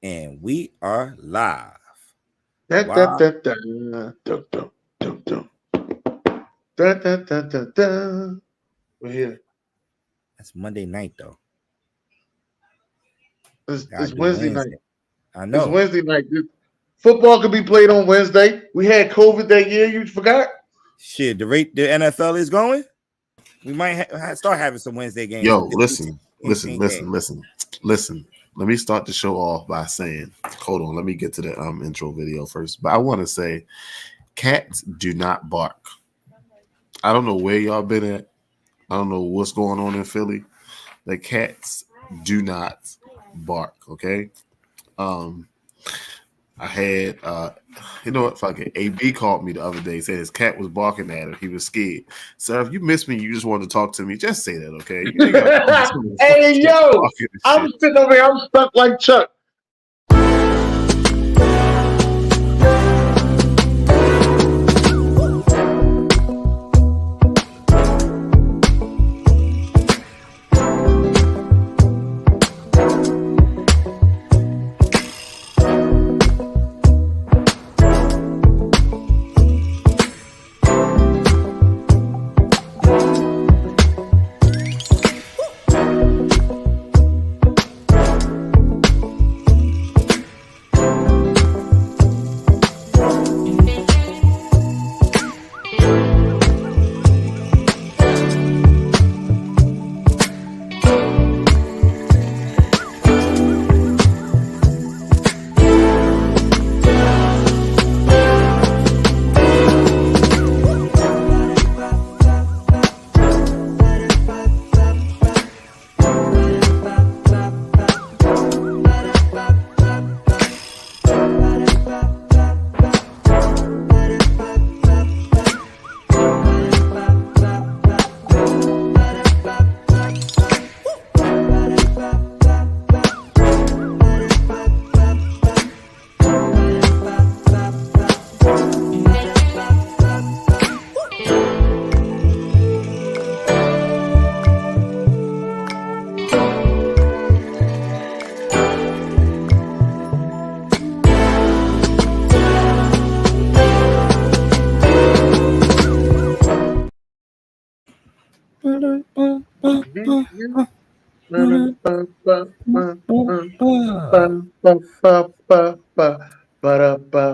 And we are live. Da, da, Wow, da, da, dum, dum, dum, dum. Da, da, da, da, da. We're here. that's Monday night though. Gotta It's do Wednesday night. Wednesday. I It's know. Wednesday night. Football can be played on Wednesday. We had COVID that year. You forgot? Shit, the NFL is going. We might start having some Wednesday games Yo, with this listen, new listen, team. Hey, listen, listen, listen. Let me start the show off by saying, hold on, let me get to the intro video first. But I want to say, cats do not bark. I don't know where y'all been at. I don't know what's going on in Philly. The cats do not bark. Okay. Um, I had you know what, fuck it. AB called me the other day, said his cat was barking at him. He was scared. So if you miss me, you just wanted to talk to me, just say that, okay? You ain't got to Hey, fucking yo. barking and I'm shit. sitting over here. I'm stuck like Chuck.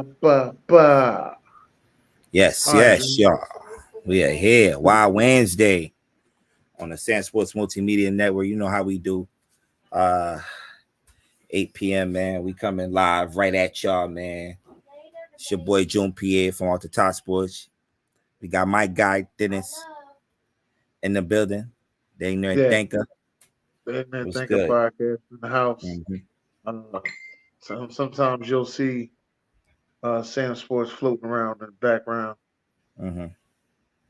Ba-da-ba-ba-ba. yes, All right. yes, y'all. We are here. Wow, Wednesday on the SamzSportz Multimedia Network. You know how we do. Uh 8 p.m. man. We coming live right at y'all, man. It's your boy June Pierre from Off the Top Sports. We got my guy Dennis in the building. They know Yeah. Thanker. What's Think a good? podcast in the house. Mm-hmm. Uh, sometimes you'll see Sam Sports floating around in the background. Mm-hmm.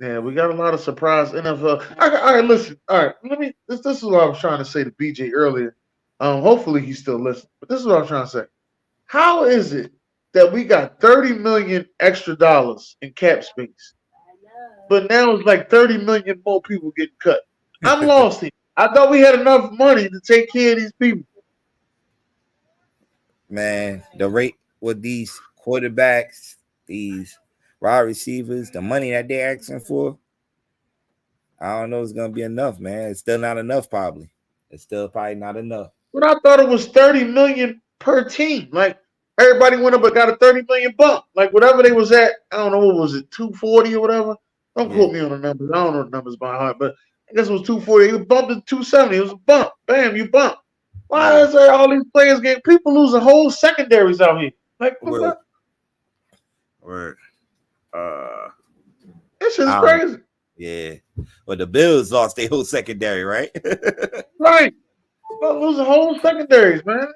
Yeah, we got a lot of surprise NFL. All right, listen. All right, let me. This is what I was trying to say to BJ earlier. Hopefully he's still listening. But this is what I was trying to say. How is it that we got 30 million extra dollars in cap space, but now it's like 30 million more people getting cut? I'm lost here. I thought we had enough money to take care of these people. Man, the rate with these quarterbacks, these wide receivers, the money that they're asking for, I don't know it's gonna be enough, man. It's still not enough, probably. It's still probably not enough. But I thought it was 30 million per team. Like everybody went up and got a 30 million bump. Like whatever they was at, I don't know what was it, 240 or whatever. Don't Yeah. quote me on the numbers. I don't know the numbers by heart, but I guess it was 240. It bumped to 270. It was a bump. Bam, you bump. Why Yeah. is there all these players getting people losing whole secondaries out here? Like Word. what? Word. Uh This shit is I don't crazy. yeah. Well, the Bills lost their whole secondary, right? Right. Well, losing whole secondaries, man.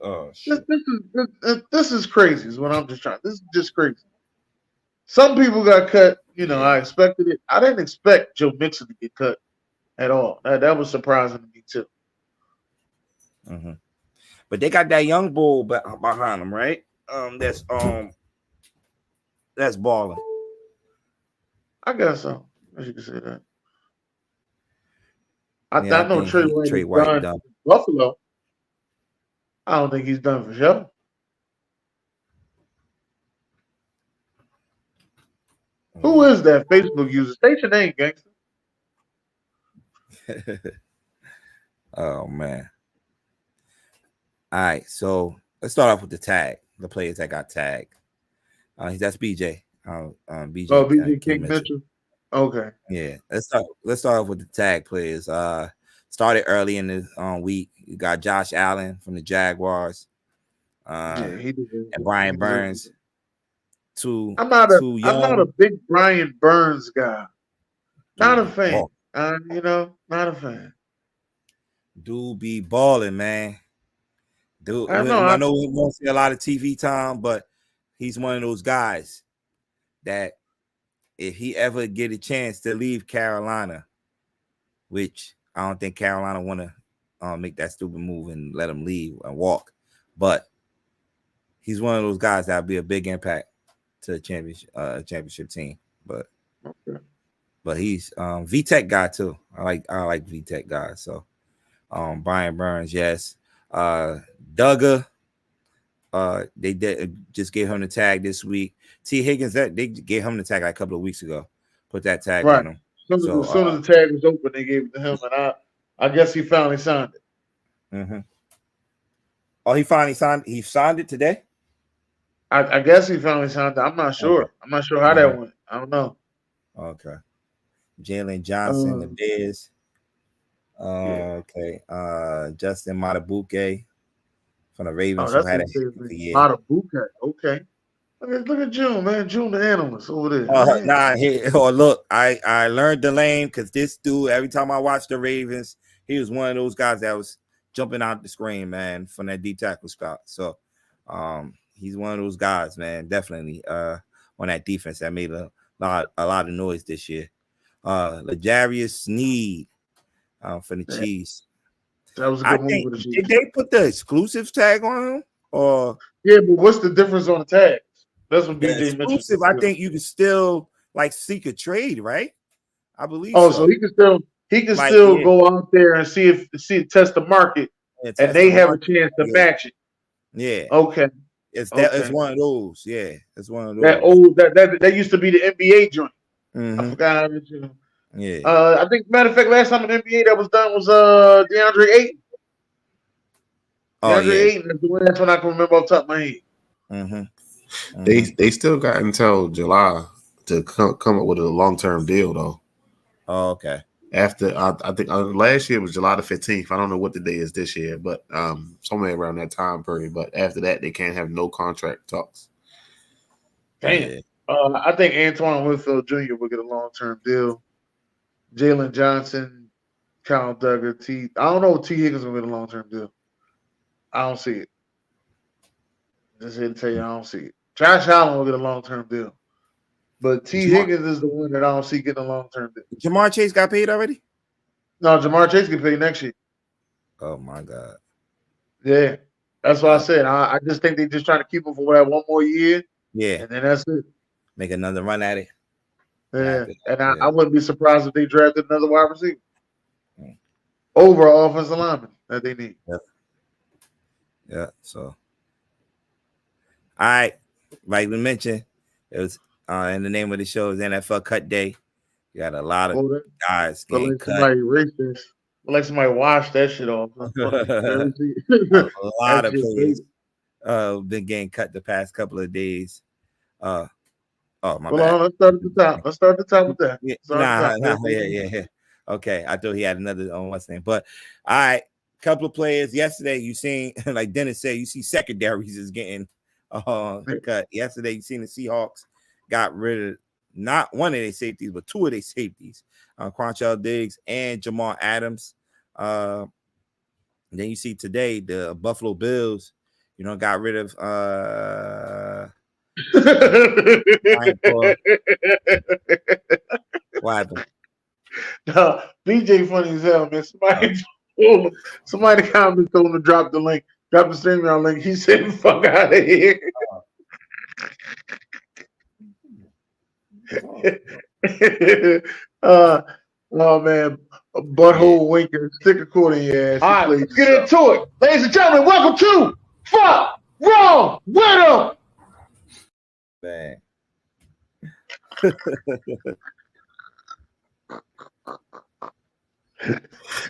Oh This, shit. this is this is crazy. Is what I'm just trying. This is just crazy. Some people got cut. You know, Yeah. I expected it. I didn't expect Joe Mixon to get cut at all. That was surprising to me too. Mm-hmm. But they got that young bull behind them, right? That's balling. I guess so. As you can say that. Yeah, I I know think Trey he White Trey is White done done. with Buffalo. I don't think he's done for sure. Who is that Facebook user? State your name, gangster. Oh man. All right, so let's start off with the tag. The players that got tagged. That's BJ. BJ. Oh, BJ King King Mitchell. Mitchell. Okay. Yeah, let's start off with the tag players. Started early in the week. You got Josh Allen from the Jaguars. Yeah, he did. And Brian Burns. I'm not young. a big Brian Burns guy. Not a fan. Ball. Not a fan. Dude be balling, man. Dude, I know he won't see a lot of TV time, but he's one of those guys that if he ever get a chance to leave Carolina, which I don't think Carolina want to make that stupid move and let him leave and walk, but he's one of those guys that'll be a big impact to the championship team. But he's VTech guy too. I like VTech guys. So Brian Burns, yes. Duggar, they just gave him the tag this week. T. Higgins, that they gave him the tag like a couple of weeks ago. Put that tag on him. As soon as the tag was open, they gave it to him, and I guess he finally signed it. Mm-hmm. Oh, he finally signed. He signed it today. I guess he finally signed it. I'm not sure. Okay. I'm not sure how that went. I don't know. Okay. Jalen Johnson, the Bears. Okay. Justin Matabuke from the Ravens. Oh, that's Matabuke. Okay. Look at June, man. June the analyst over there. Look, I learned the lane because this dude, every time I watched the Ravens, he was one of those guys that was jumping out the screen, man, from that D tackle spot. So he's one of those guys, man, definitely on that defense that made a lot of noise this year. L'Jarius Sneed for the Chiefs. That was a good move for the Chiefs. Did they put the exclusive tag on him? Or yeah, but what's the difference on the tags? That's what BJ exclusive. I think you can still seek a trade, right? I believe. Oh, so he can still go out there and test the market, and they have a chance to match it. Yeah. Okay. It's one of those. Yeah, it's one of those. That used to be the NBA joint. Mm-hmm. I forgot how to. Yeah. I think matter of fact, last time in NBA that was done was DeAndre Ayton. Ayton is the one that's one I can remember off the top of my head. Mm-hmm. They still got until July to come up with a long-term deal though. Oh, okay. After I think last year was July the 15th. I don't know what the day is this year, but somewhere around that time period. But after that, they can't have no contract talks. Damn. Yeah. I think Antoine Winfield Jr. will get a long-term deal. Jalen Johnson, Kyle Duggar, I don't know if T. Higgins will get a long-term deal. I don't see it. Just here to tell you, I don't see it. Josh Allen will get a long-term deal. But T. Higgins is the one that I don't see getting a long-term deal. Jamar Chase got paid already? No, Jamar Chase get paid next year. Oh, my God. Yeah. That's what I said. I just think they're just trying to keep him for one more year. Yeah. And then that's it. Make another run at it. Yeah. And I wouldn't be surprised if they drafted another wide receiver. Over an offensive lineman that they need. Yeah. So, all right. Like we mentioned, it was in the name of the show is NFL Cut Day. You got a lot of guys getting cut. Somebody racist. Like somebody washed that shit off. A lot of players been getting cut the past couple of days. My bad. Let's start at the top. Let's start at the top with that. Yeah. Okay, I thought he had another on what's name, but all right. Couple of players yesterday. You seen like Dennis said, you see secondaries is getting cut. Yesterday, you seen the Seahawks got rid of not one of their safeties, but two of their safeties, Quantrell Diggs and Jamal Adams. Then you see today the Buffalo Bills, got rid of what happened? No, BJ funny as hell, man. Somebody in the comments told him to drop the link, drop the streaming link. He said, "Fuck out of here." Oh man, a butthole winker, stick a quarter in your ass. All right, let's get into it. Ladies and gentlemen, welcome to Fuck Wrong With 'Em. Man.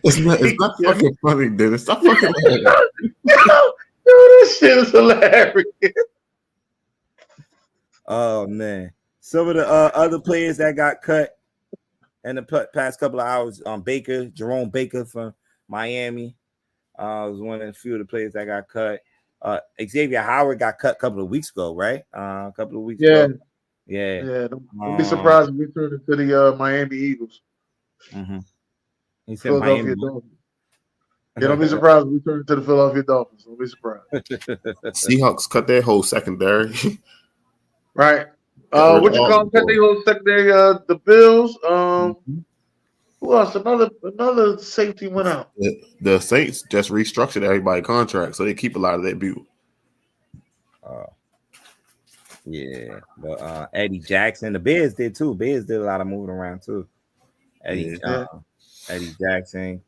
It's not fucking funny, dude. It's not fucking yo, this shit is hilarious. Oh man, some of the other players that got cut in the past couple of hours, Jerome Baker from Miami, was one of the few of the players that got cut. Xavier Howard got cut a couple of weeks ago, right? A couple of weeks ago. Yeah. Don't be surprised if we turn into the Miami Eagles. Mm-hmm. He said Philadelphia Dolphins. Yeah, don't be surprised if we turn into the Philadelphia Dolphins. Don't be surprised. Seahawks cut their whole secondary. Right. What you call them? Cut their whole secondary. The Bills. Who else? Another safety went out. The Saints just restructured everybody's contract, so they keep a lot of that bill. Yeah, but Eddie Jackson, the Bears did too. Bears did a lot of moving around too. Eddie Jackson.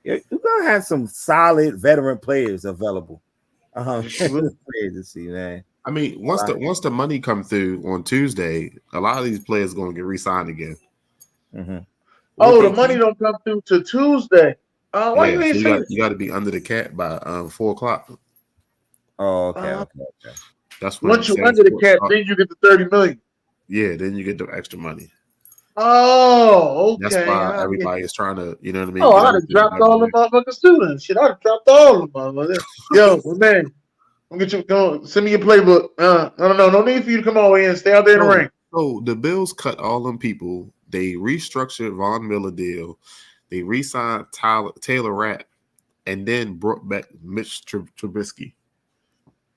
You're gonna have some solid veteran players available. Players to see, man. I mean, once the money come through on Tuesday, a lot of these players gonna get re-signed again. Mm-hmm. The money don't come through to Tuesday. Why you ain't saying you got to be under the cap by 4:00. Oh, okay. That's once you're under the cap, then you get the $30 million. Yeah, then you get the extra money. Oh, okay. That's why everybody is trying to, you know what I mean? Oh, I'd have dropped all the motherfucking students. Shit, I'd have dropped all of them motherfuckers. Yo, man, I'm get you going. Send me your playbook. No need for you to come all the way in. Stay out there in the ring. So the Bills cut all them people. They restructured Von Miller deal. They re-signed Taylor Rapp, and then brought back Mitch Trubisky.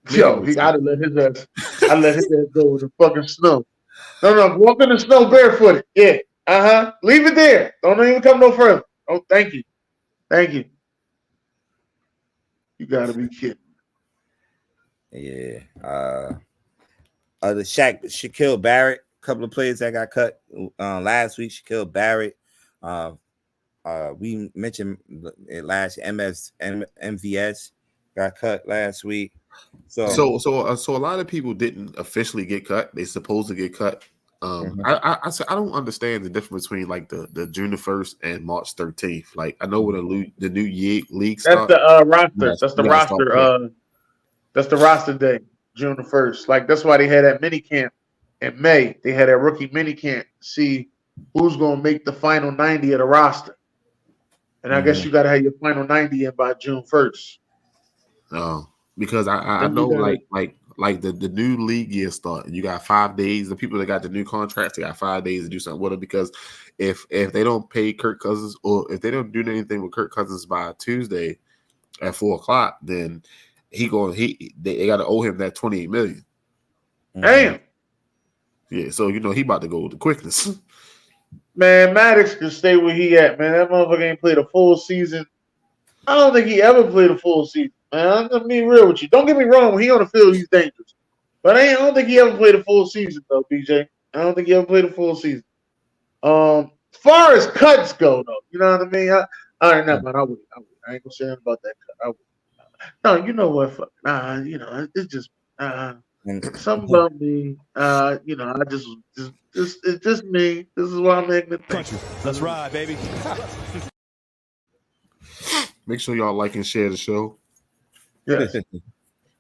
Yo, I'd have let his ass. I let his ass go in the fucking snow. No, walk in the snow barefooted. Yeah, leave it there. Don't even come no further. Oh, thank you. You gotta be kidding. Yeah. The Shaquille Barrett, a couple of players that got cut last week. Shaquille Barrett. We mentioned it last MVS got cut last week. So a lot of people didn't officially get cut. They supposed to get cut. I don't understand the difference between like the June 1st and March 13th. Like I know when the new league starts. That's the roster. That's the roster. That's the roster day, June 1st. Like that's why they had that mini camp in May. They had that rookie mini camp to see who's gonna make the final 90 of the roster. And I guess you gotta have your final 90 in by June 1st. Oh. Because I know like the new league year start. You got 5 days. The people that got the new contracts, they got 5 days to do something with it. Because if they don't pay Kirk Cousins or if they don't do anything with Kirk Cousins by Tuesday at 4:00, then they got to owe him that $28 million. Damn. Yeah, so he about to go with the quickness. Man, Maddox can stay where he at, man. That motherfucker ain't played a full season. I don't think he ever played a full season. Man, I'm gonna be real with you. Don't get me wrong. When he on the field, he's dangerous. But I don't think he ever played a full season, though, BJ. I don't think he ever played a full season. As far as cuts go, though, you know what I mean? I ain't gonna say anything about that cut. I would. No, you know what? Fuck. It's just something about me. It's just me. This is why I'm making it. Let's ride, baby. Make sure y'all like and share the show. Yes.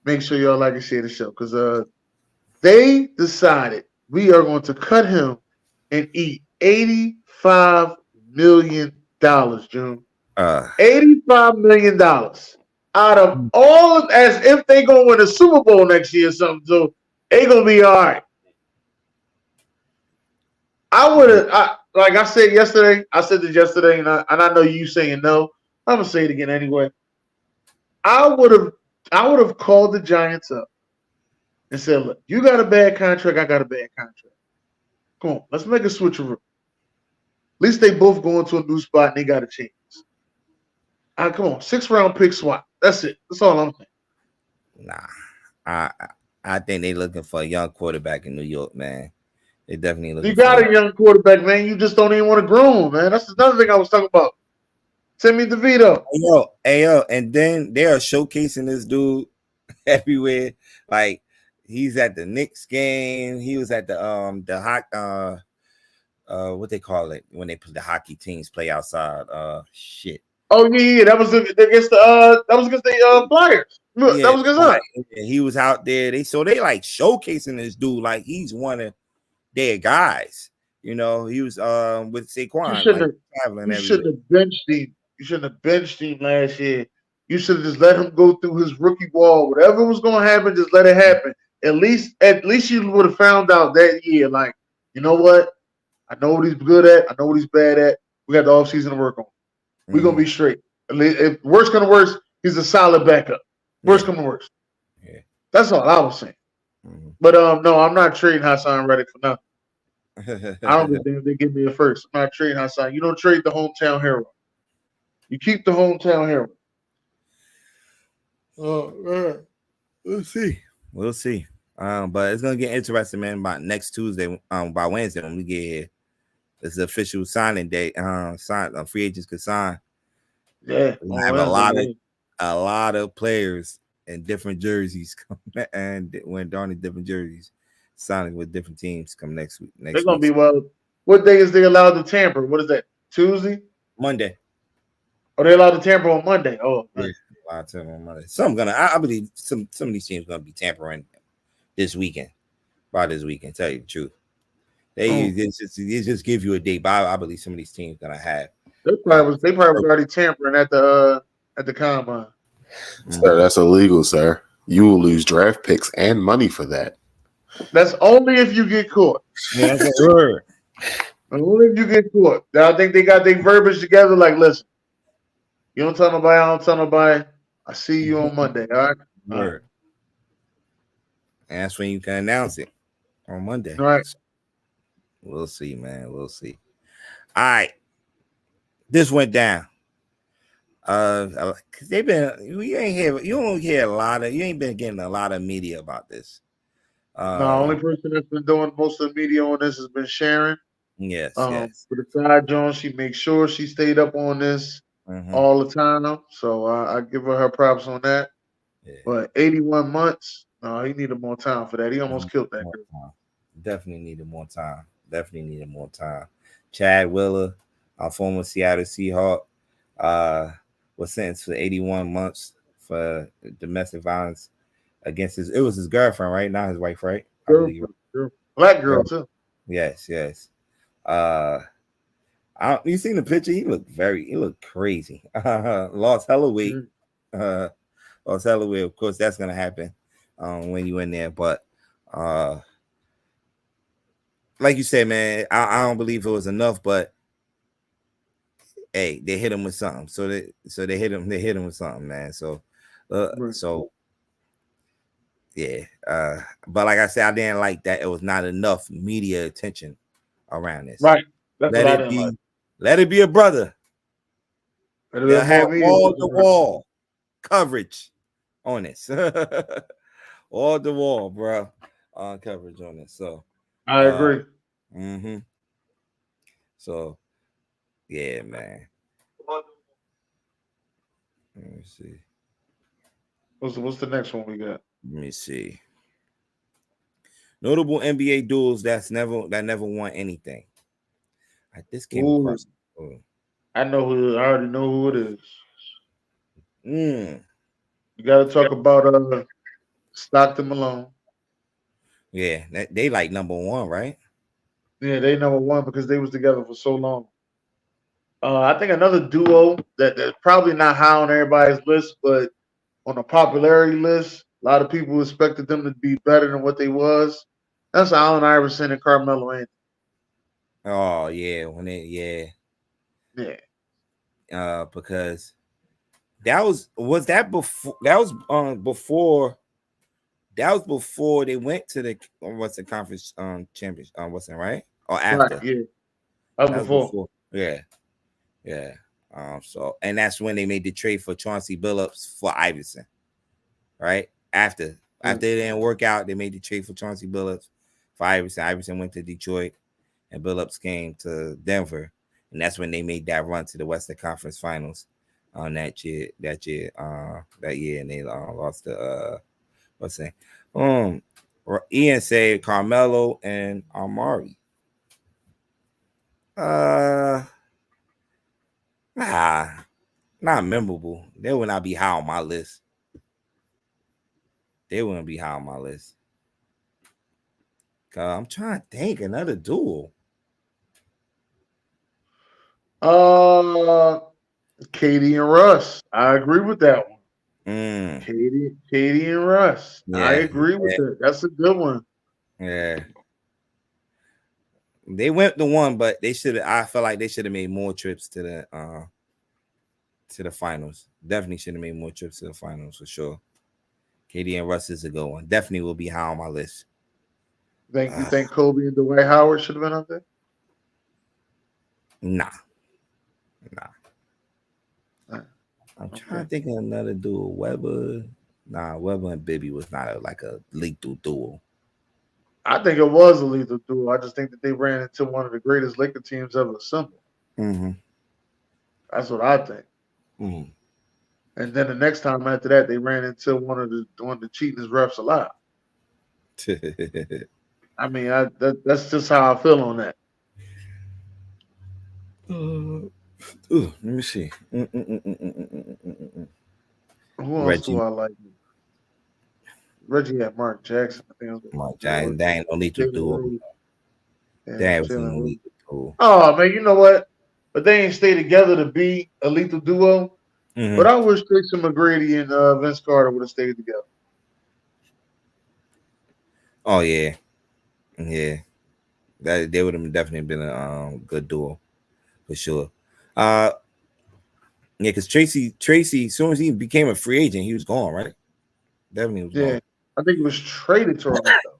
Make sure y'all like and share the show because they decided we are going to cut him and eat $85 million, June. $85 million out of all, as if they gonna win a Super Bowl next year or something. So they gonna be all right. Like I said yesterday. I said this yesterday, and I know you saying no. I'm gonna say it again anyway. I would have called the Giants up and said, "Look, you got a bad contract. I got a bad contract. Come on, let's make a switcheroo. At least they both go into a new spot and they got a chance. Come on, 6th-round pick swap. That's it. That's all I'm saying." Nah, I think they looking for a young quarterback in New York, man. They definitely looking. You got a young quarterback, man. You just don't even want to groom, man. That's another thing I was talking about. Send me the veto. Hey, yo, and then they are showcasing this dude everywhere. Like he's at the Knicks game. He was at the hot what they call it when they put the hockey teams play outside. Shit. Oh yeah, that was against the Flyers. Look, that Yeah, was against us. he was out there. They like showcasing this dude like he's one of their guys. You know, he was with Saquon like traveling You everywhere. shouldn't have benched him. You shouldn't have benched him last year. You should have just let him go through his rookie wall. Whatever was going to happen, just let it happen. At least you would have found out that year. Like, you know what? I know what he's good at. I know what he's bad at. We got the offseason to work on. We're gonna be straight. If worst come to worst, he's a solid backup. Worst come to worst. Yeah. That's all I was saying. But no, I'm not trading Hassan Reddick for nothing. I don't think they give me a first. I'm not trading Hassan. You don't trade the hometown hero. You keep the hometown hero. Oh, we'll see. We'll see. But it's gonna get interesting, man. By next Tuesday, by Wednesday when we get here, it's the official signing day. Free agents could sign. Yeah, we have a lot of players in different jerseys and when darn different jerseys signing with different teams come next week. They're gonna be what day is they allowed to tamper? What is that? Tuesday? Monday. Are they allowed to tamper on Monday? Oh, yeah, allowed to tamper on Monday. I believe some of these teams gonna be tampering this weekend. By this weekend, tell you the truth. They just give you a date, but I believe some of these teams gonna have. They probably was already tampering at the combine. Sir, that's illegal, sir. You will lose draft picks and money for that. That's only if you get caught. Yeah, that's a word. Only if you get caught. I think they got their verbiage together. Like, listen, you don't tell nobody. I don't tell nobody. I see you on Monday. All right. Word. And that's when you can announce it on Monday. All right. We'll see, man. We'll see. All right. This went down. Cause you ain't been getting a lot of media about this. The only person that's been doing most of the media on this has been Sharon. Yes. Yes. For the side Jones, she makes sure she stayed up on this all the time. So I give her props on that. Yeah. But 81 months, no, he needed more time for that. He almost killed that girl. Definitely needed more time. Chad Wheeler, our former Seattle Seahawk, was sentenced for 81 months for domestic violence against his girlfriend, right? Not his wife, right? Black girl too. Yes. You seen the picture? He looked crazy. Lost hella weight. Lost hella weight. Of course, that's gonna happen when you in there. But like you said, man, I don't believe it was enough, but hey, they hit him with something. So they hit him with something, man. So yeah. But like I said, I didn't like that it was not enough media attention around this. Right. That's what I didn't like. Let it be a brother. They'll have all the wall coverage on this. All the wall, bro. Coverage on this. So I agree. So yeah, man. Let me see. What's the next one we got? Let me see. Notable NBA duels that never won anything. This came across. I already know who it is. You got to talk about Stockton Malone. Yeah, they like number one, right? Yeah, they number one because they was together for so long. I think another duo that's probably not high on everybody's list, but on a popularity list, a lot of people expected them to be better than what they was. That's Allen Iverson and Carmelo Anthony. Oh yeah, because that was before they went to the conference championship right or after? Right, yeah, that was before. Yeah. So and that's when they made the trade for Chauncey Billups for Iverson, right? After it didn't work out, they made the trade for Chauncey Billups for Iverson. Iverson went to Detroit, and Billups came to Denver, and that's when they made that run to the Western Conference Finals on that year, and they lost to what's that? Ian said Carmelo and Amari. Nah, not memorable. They would not be high on my list. They wouldn't be high on my list. I'm trying to think another duel. Katie and Russ. I agree with that one. Mm. Katie and Russ. Yeah, I agree with that. That's a good one. Yeah. They went to one, but they should have. I felt like they should have made more trips to the finals. Definitely should have made more trips to the finals for sure. Katie and Russ is a good one. Definitely will be high on my list. You think Kobe and Dwight Howard should have been up there? Nah. I'm trying to think of another duo. Webber. Nah, Webber and Bibby was not like a lethal duo. I think it was a lethal duo. I just think that they ran into one of the greatest Laker teams ever assembled. Mm-hmm. That's what I think. Mm-hmm. And then the next time after that, they ran into one of the cheatingest refs alive. I mean, that's just how I feel on that. Let me see. Who else do I like? Reggie had Mark Jackson. I think it was Mark Jackson. That ain't no lethal duo. That was no lethal duo. Oh man, you know what? But they ain't stay together to be a lethal duo. Mm-hmm. But I wish Tracy McGrady and Vince Carter would have stayed together. Oh yeah. That they would have definitely been a good duo for sure. Yeah, because Tracy, as soon as he became a free agent, he was gone, right? Definitely was gone. I think he was traded to Orlando.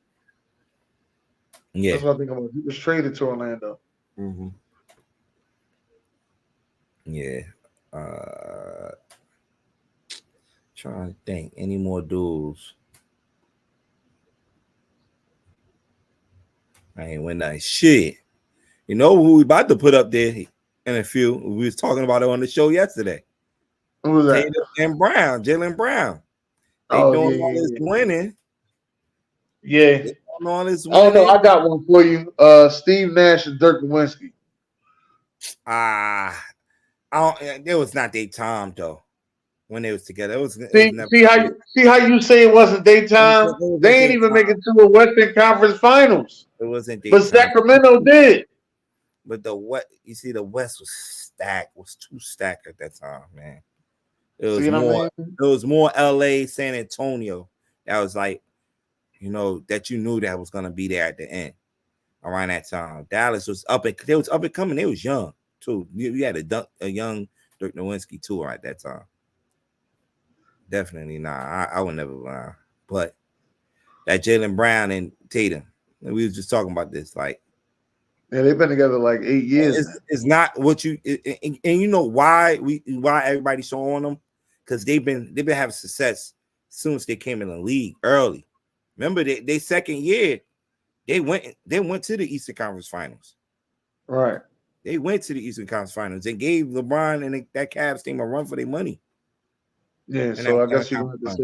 Yeah, that's what I think about. He was traded to Orlando. Mm-hmm. Yeah. Trying to think any more duels. I ain't win that shit. You know who we about to put up there in a few? We was talking about it on the show yesterday. Who was that? Jaylen Brown. They doing all this winning. Yeah. All this winning. Oh no, I got one for you. Steve Nash and Dirk Nowitzki. It was not their time though. When they was together, it was see how you say it wasn't their time. They ain't even make it to a Western Conference Finals. It wasn't their time. But Sacramento did. But the West was stacked. Was too stacked at that time, man. It was more. It was more L.A., San Antonio. That was like, that you knew that was gonna be there at the end. Around that time, Dallas was up and they was up and coming. They was young too. You had a young Dirk Nowitzki too at that time. Definitely not. I would never lie. But that Jaylen Brown and Tatum, we was just talking about this. Like, yeah, they've been together like 8 years. It's not what you and you know why everybody's showing them, because they've been having success as soon as they came in the league early. Remember they second year, they went to the Eastern Conference Finals. Right. They went to the Eastern Conference Finals and gave LeBron and that Cavs team a run for their money. Yeah, so I guess you're going to have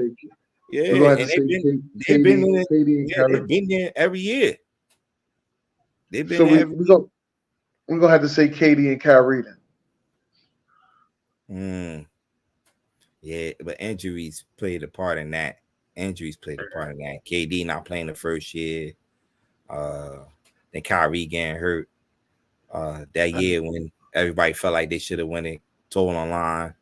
to say, they've been there every year. They've been there every year. We're gonna have to say Katie and Kyrie then. Yeah, but injuries played a part in that. KD not playing the first year. Then Kyrie getting hurt. That year when everybody felt like they should have won it, told on line.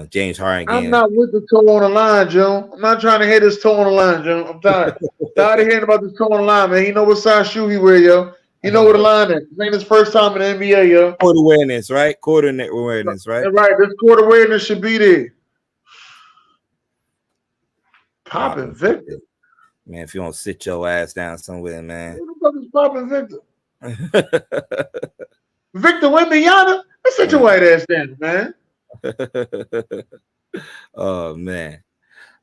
James Harden. I'm not with the toe on the line, Joe. I'm not trying to hear this toe on the line, Joe. I'm tired. Tired of hearing about this toe on the line, man. You know what size shoe he wear, yo. You know where the line is. This ain't his first time in the NBA, yo. Court awareness, right? Court awareness, right? Right. This court awareness should be there. Popping Victor. Man, if you don't sit your ass down somewhere, man. What the fuck is Popping Victor? Victor Wembanyama? Let's sit your white ass down, man. Oh, man.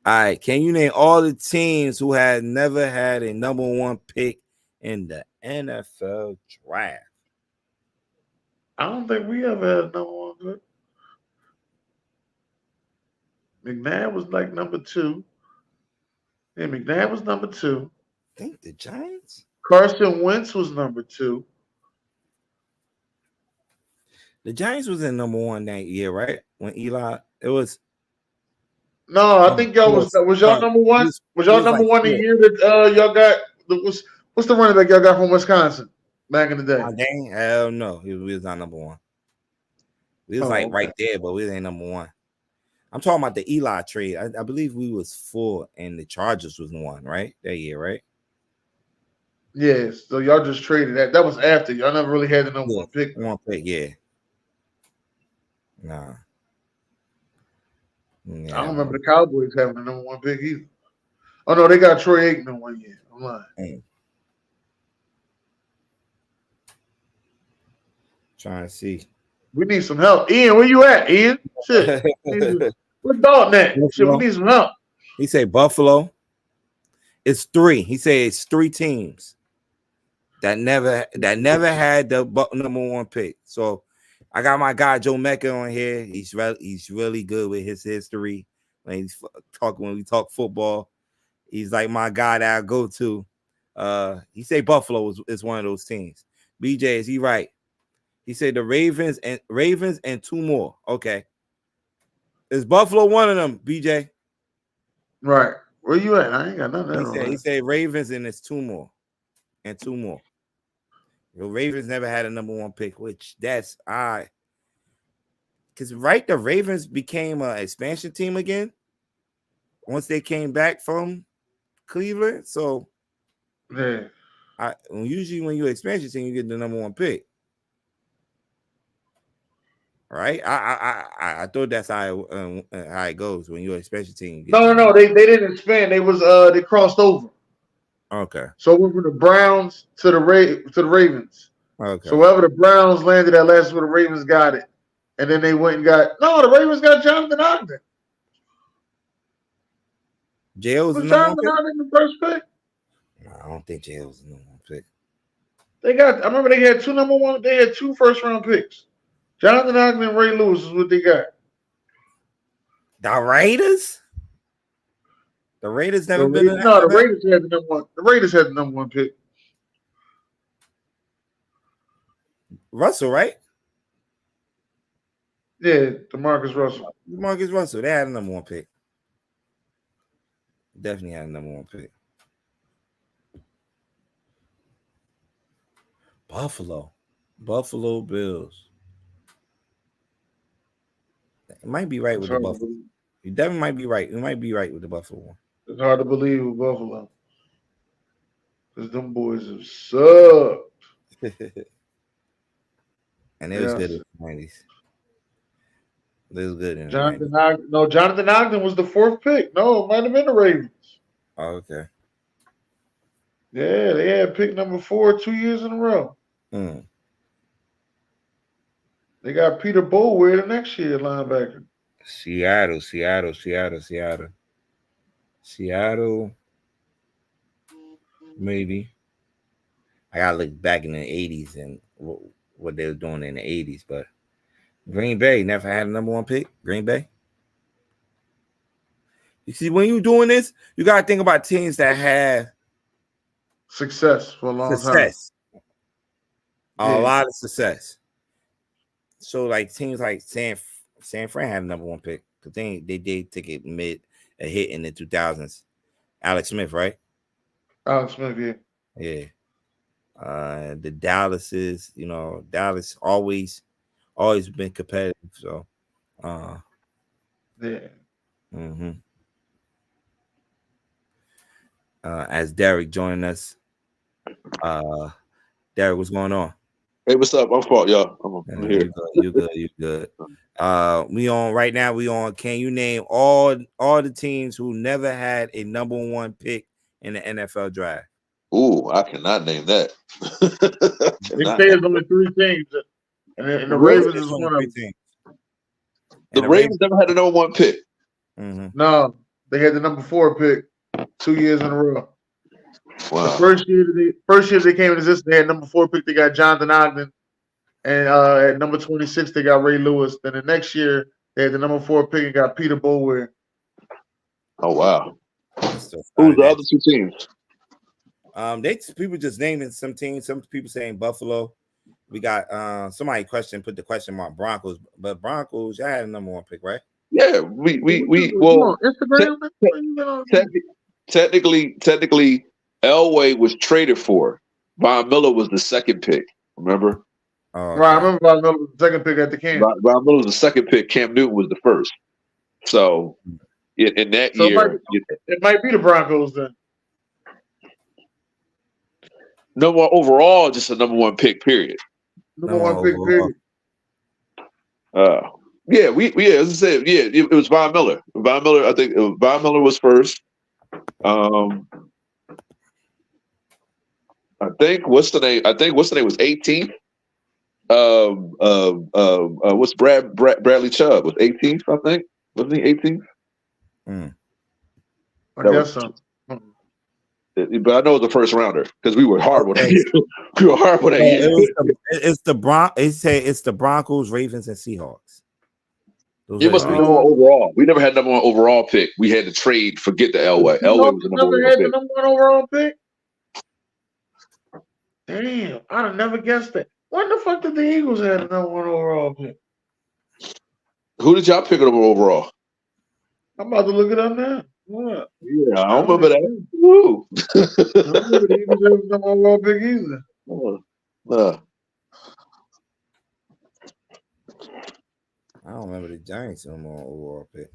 All right. Can you name all the teams who had never had a number one pick in the NFL draft? I don't think we ever had a number one pick. McNabb was like number 2. Yeah, McNabb was number 2. I think the Giants. Carson Wentz was number 2. The Giants was in number 1 that year, right? When Eli, it was. No, I think y'all was y'all number 1. Was y'all number 1 the year that y'all got? What's the running back y'all got from Wisconsin back in the day? Dang, hell no, we was not number 1. We was right there, but we ain't number 1. I'm talking about the Eli trade. I believe we was 4 and the Chargers was 1, right? That year, right? Yes. So y'all just traded that. That was after y'all never really had the number 1 pick. 1 pick, yeah. Nah. Yeah, I don't remember the Cowboys having the number 1 pick either. Oh no, they got Troy Aikman 1 year. I'm lying. Trying to see. We need some help. Ian, where you at, Ian? Shit. Where's Dalton at? Shit, we need some help. He said Buffalo. It's 3. He said it's 3 teams that never had the number 1 pick. So I got my guy Joe Mecca on here. He's really good with his history. When we talk football, he's like my guy that I go to. He said Buffalo is one of those teams. BJ, is he right? He said the Ravens and 2 more. Okay. Is Buffalo one of them, BJ? Right. Where you at? I ain't got nothing. He said Ravens and it's 2 more. And 2 more. The Ravens never had a number 1 pick, which that's odd. Because the Ravens became an expansion team again once they came back from Cleveland. So yeah. Usually when you're an expansion team, you get the number 1 pick. Right? I thought that's how it goes when you're a expansion team. No. They didn't expand. They crossed over. Okay. So we were the Browns to the Ravens. Okay. So wherever the Browns landed at last, where the Ravens got it, and then they went and the Ravens got Jonathan Ogden. JL was Jonathan Ogden the first pick? No, I don't think JL was the number 1 pick. I remember they had 2 number 1. They had 2 first-round picks. Jonathan Ogden and Ray Lewis is what they got. The Raiders? The Raiders never been in the Raiders had the number 1. The Raiders had the number 1 pick. Russell, right? Yeah, DeMarcus Russell. DeMarcus Russell. They had a number 1 pick. Definitely had a number 1 pick. Buffalo Bills. It might be right with the Buffalo. You definitely might be right. You might be right with the Buffalo one. It's hard to believe with Buffalo. Because them boys have sucked. And it was good in the 90s. It was good in the 90s. Jonathan Ogden was the 4th pick. No, it might have been the Ravens. Oh, okay. Yeah, they had pick number 4 2 years in a row. They got Peter Boulware the next year, linebacker. Seattle. Maybe. I gotta look back in the 80s and what they were doing in the 80s, but Green Bay never had a number 1 pick. Green Bay. You see, when you're doing this, you gotta think about teams that have success for a long time. A lot of success. So like teams like San Fran had a number 1 pick because they did take a hit in the 2000s. Alex Smith, right? Alex Smith, yeah. Yeah. The Dallases, Dallas always been competitive. So yeah. Mm-hmm. As Derek joining us. Derek, what's going on? Hey, what's up? My fault, y'all. I'm here. You good. We on right now. We on. Can you name all the teams who never had a number 1 pick in the NFL draft? Ooh, I cannot name that. They say it's only 3 teams, and the Ravens is one of them. The Ravens never had a number 1 pick. Mm-hmm. No, they had the number 4 pick 2 years in a row. Wow. The first year they came into existence, they had number 4 pick. They got Jonathan Ogden, and at number 26 they got Ray Lewis. Then the next year they had the number 4 pick and got Peter Boulware. Oh wow. So Who's the other two teams? People just naming some teams. Some people saying Buffalo. We got somebody put the question mark Broncos, but Broncos, y'all had a number 1 pick, right? Yeah, we well Instagram. technically Elway was traded for. Von Miller was the second pick. Remember? Oh, okay. Right, I remember Von Miller was the second pick at the camp. Von Miller was the second pick. Cam Newton was the first. So in that year, it might be the Broncos then. Number one overall, just a number 1 pick. Period. Number 1 pick. Period. As I said, it was Von Miller. Von Miller, I think Von Miller was first. I think what's the name was 18th. What's Bradley Chubb was 18th, I think. Wasn't he 18th? I guess so. But I know it was the first rounder because we were horrible. Okay. We were horrible that year. It's the Broncos, Ravens, and Seahawks. It must be number 1 overall. We never had number 1 overall pick. We had to trade. Forget the Elway. Elway was the number 1 pick. The number 1 overall pick. Damn, I'd have never guessed that. When the fuck did the Eagles have the number 1 overall pick? Who did y'all pick up overall? I'm about to look it up now. What? Yeah, I don't remember that. Woo. I don't remember the Eagles having the number 1 overall pick either. I don't remember the Giants number 1 overall pick.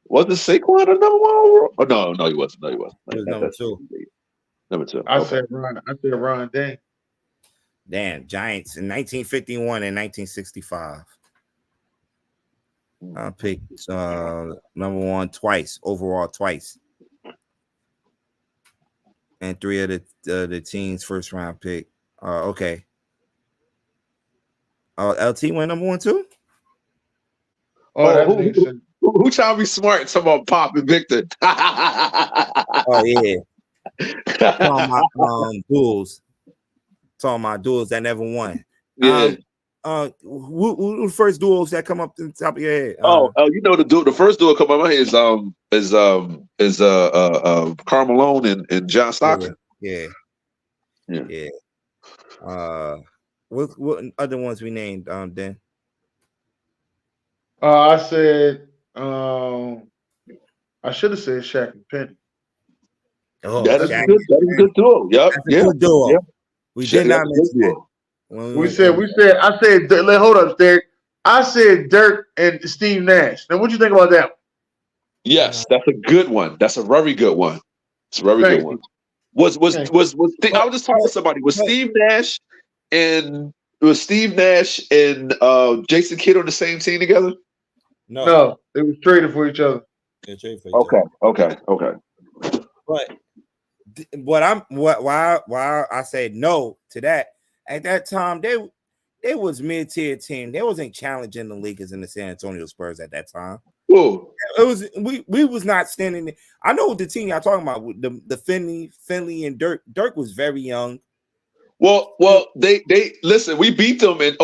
Was it Saquon a number 1 overall? Oh, no, he wasn't. No, he wasn't. He was number 2. Number 2. I said Ron Dane. Damn, Giants in 1951 and 1965. I picked number 1 twice, overall twice. And 3 of the teams' first round pick. Okay. LT went number 1 too? Who trying to be smart and talking about Pop and Victor? Oh yeah. Talking about duels. Talking about duels that never won. Yeah. Who the first duels that come up to the top of your head? You know the first duel come up my head is Karl Malone and John Stockton. Yeah. What other ones we named then? I said I should have said Shaq and Penny. Oh, that is a good duo. Yep. That's a good duo. Yep. We did not mention that. I said hold up, Derek. I said Dirk and Steve Nash. Now what you think about that? Yes, that's a good one. That's a very good one. It's a very good one. I was just talking to somebody. Was Steve Nash and Jason Kidd on the same team together? No, they was traded for each other. Okay. But why I said no to that, at that time they was mid-tier team. They wasn't challenging the leaguers in the San Antonio Spurs at that time. Ooh. It was we was not standing there. I know the team y'all talking about, the Finley and Dirk. Dirk was very young. Well, they listen. We beat them in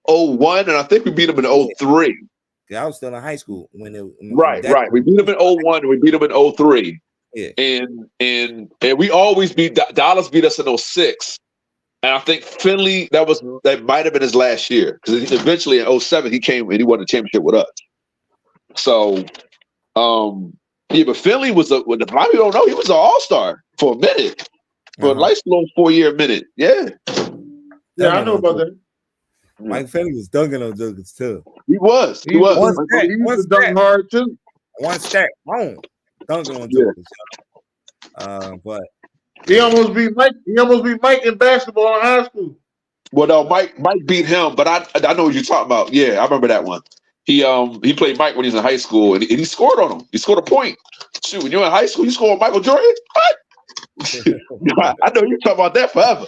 01, and I think we beat them in 03. I was still in high school when right. We beat them in 01 and we beat them in 03. Yeah. And we always Dallas beat us in 06. And I think Finley, that might have been his last year, because eventually in 07 he came and he won the championship with us. So but Finley was a lot of people don't know, he was an all-star for a minute. For a nice little 4-year minute. Yeah. Yeah, I know about that. Mike Finley was dunking on jokers too. He was. He was dunking hard too. One stack, boom, dunking on jokers. But he almost beat Mike. He almost beat Mike in basketball in high school. Well, no, Mike beat him, but I know what you're talking about. Yeah, I remember that one. He played Mike when he was in high school, and he scored on him. He scored a point. Shoot, when you're in high school, you score on Michael Jordan. What? I know you're talking about that forever.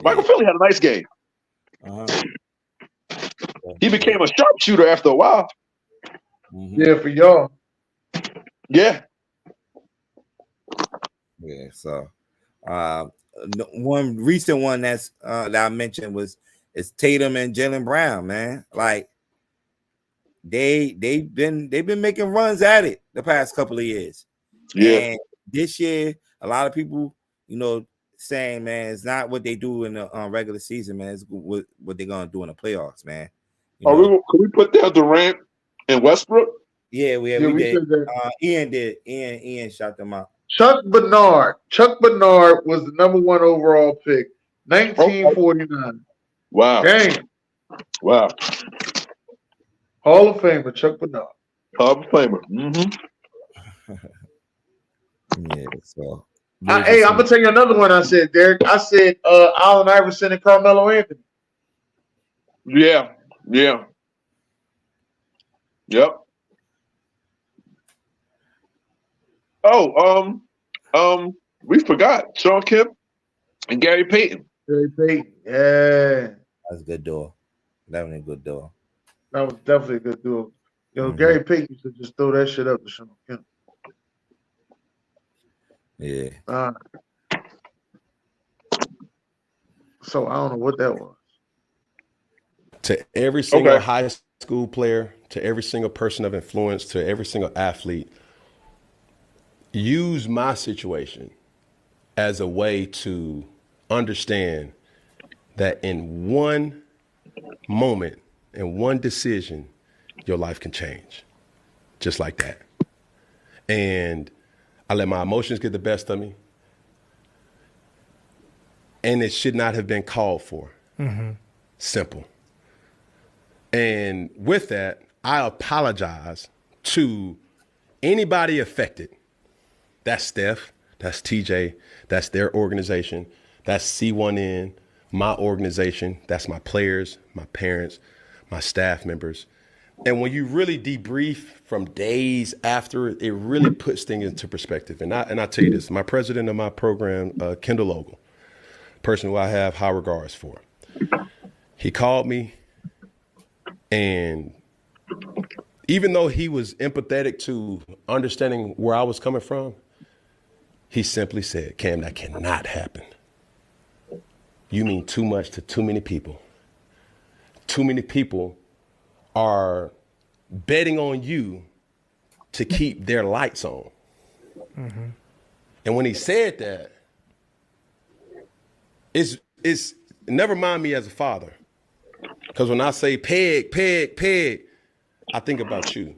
Michael Finley had a nice game. He became a sharpshooter after a while. Yeah, for y'all. Yeah. Yeah. So, one recent one that I mentioned is Tatum and Jaylen Brown. Man, like they've been making runs at it the past couple of years. Yeah. And this year, a lot of people, saying, man, it's not what they do in the regular season, man. It's what they're gonna do in the playoffs, man. Can we put down Durant and Westbrook? Yeah, we did. Ian did. Ian shot them out. Chuck Bernard. Chuck Bernard was the number 1 overall pick, 1949. Wow. Dang. Wow. Hall of Famer, Chuck Bernard. Hall of Famer. Mm-hmm. Yeah, so. Hey, I'm gonna tell you another one. I said, Derek. I said Allen Iverson and Carmelo Anthony. Yeah. Yep. Oh, we forgot Sean Kemp and Gary Payton. Yeah. That's a good duo. Definitely a good duo. That was definitely a good duo. Gary Payton used to just throw that shit up to Sean Kemp. Yeah. So I don't know what that was. To every single high school player, to every single person of influence, to every single athlete, use my situation as a way to understand that in one moment, in one decision, your life can change. Just like that. And I let my emotions get the best of me. And it should not have been called for. Mm-hmm. Simple. And with that, I apologize to anybody affected. That's Steph, that's TJ, that's their organization, that's C1N, my organization, that's my players, my parents, my staff members. And when you really debrief from days after, it really puts things into perspective. And I tell you this, my president of my program, Kendall Ogle, person who I have high regards for, he called me, and even though he was empathetic to understanding where I was coming from, he simply said, Cam, that cannot happen. You mean too much to too many people. Too many people are betting on you to keep their lights on. Mm-hmm. And when he said that, it's never mind me as a father. Because when I say peg, I think about you.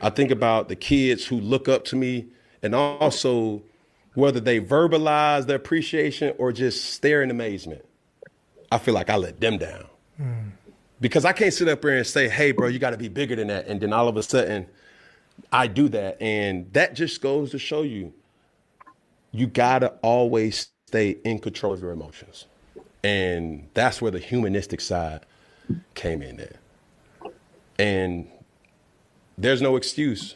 I think about the kids who look up to me, and also whether they verbalize their appreciation or just stare in amazement. I feel like I let them down. Because I can't sit up there and say, hey, bro, you got to be bigger than that. And then all of a sudden I do that. And that just goes to show you, you got to always stay in control of your emotions. And that's where the humanistic side came in there. And there's no excuse.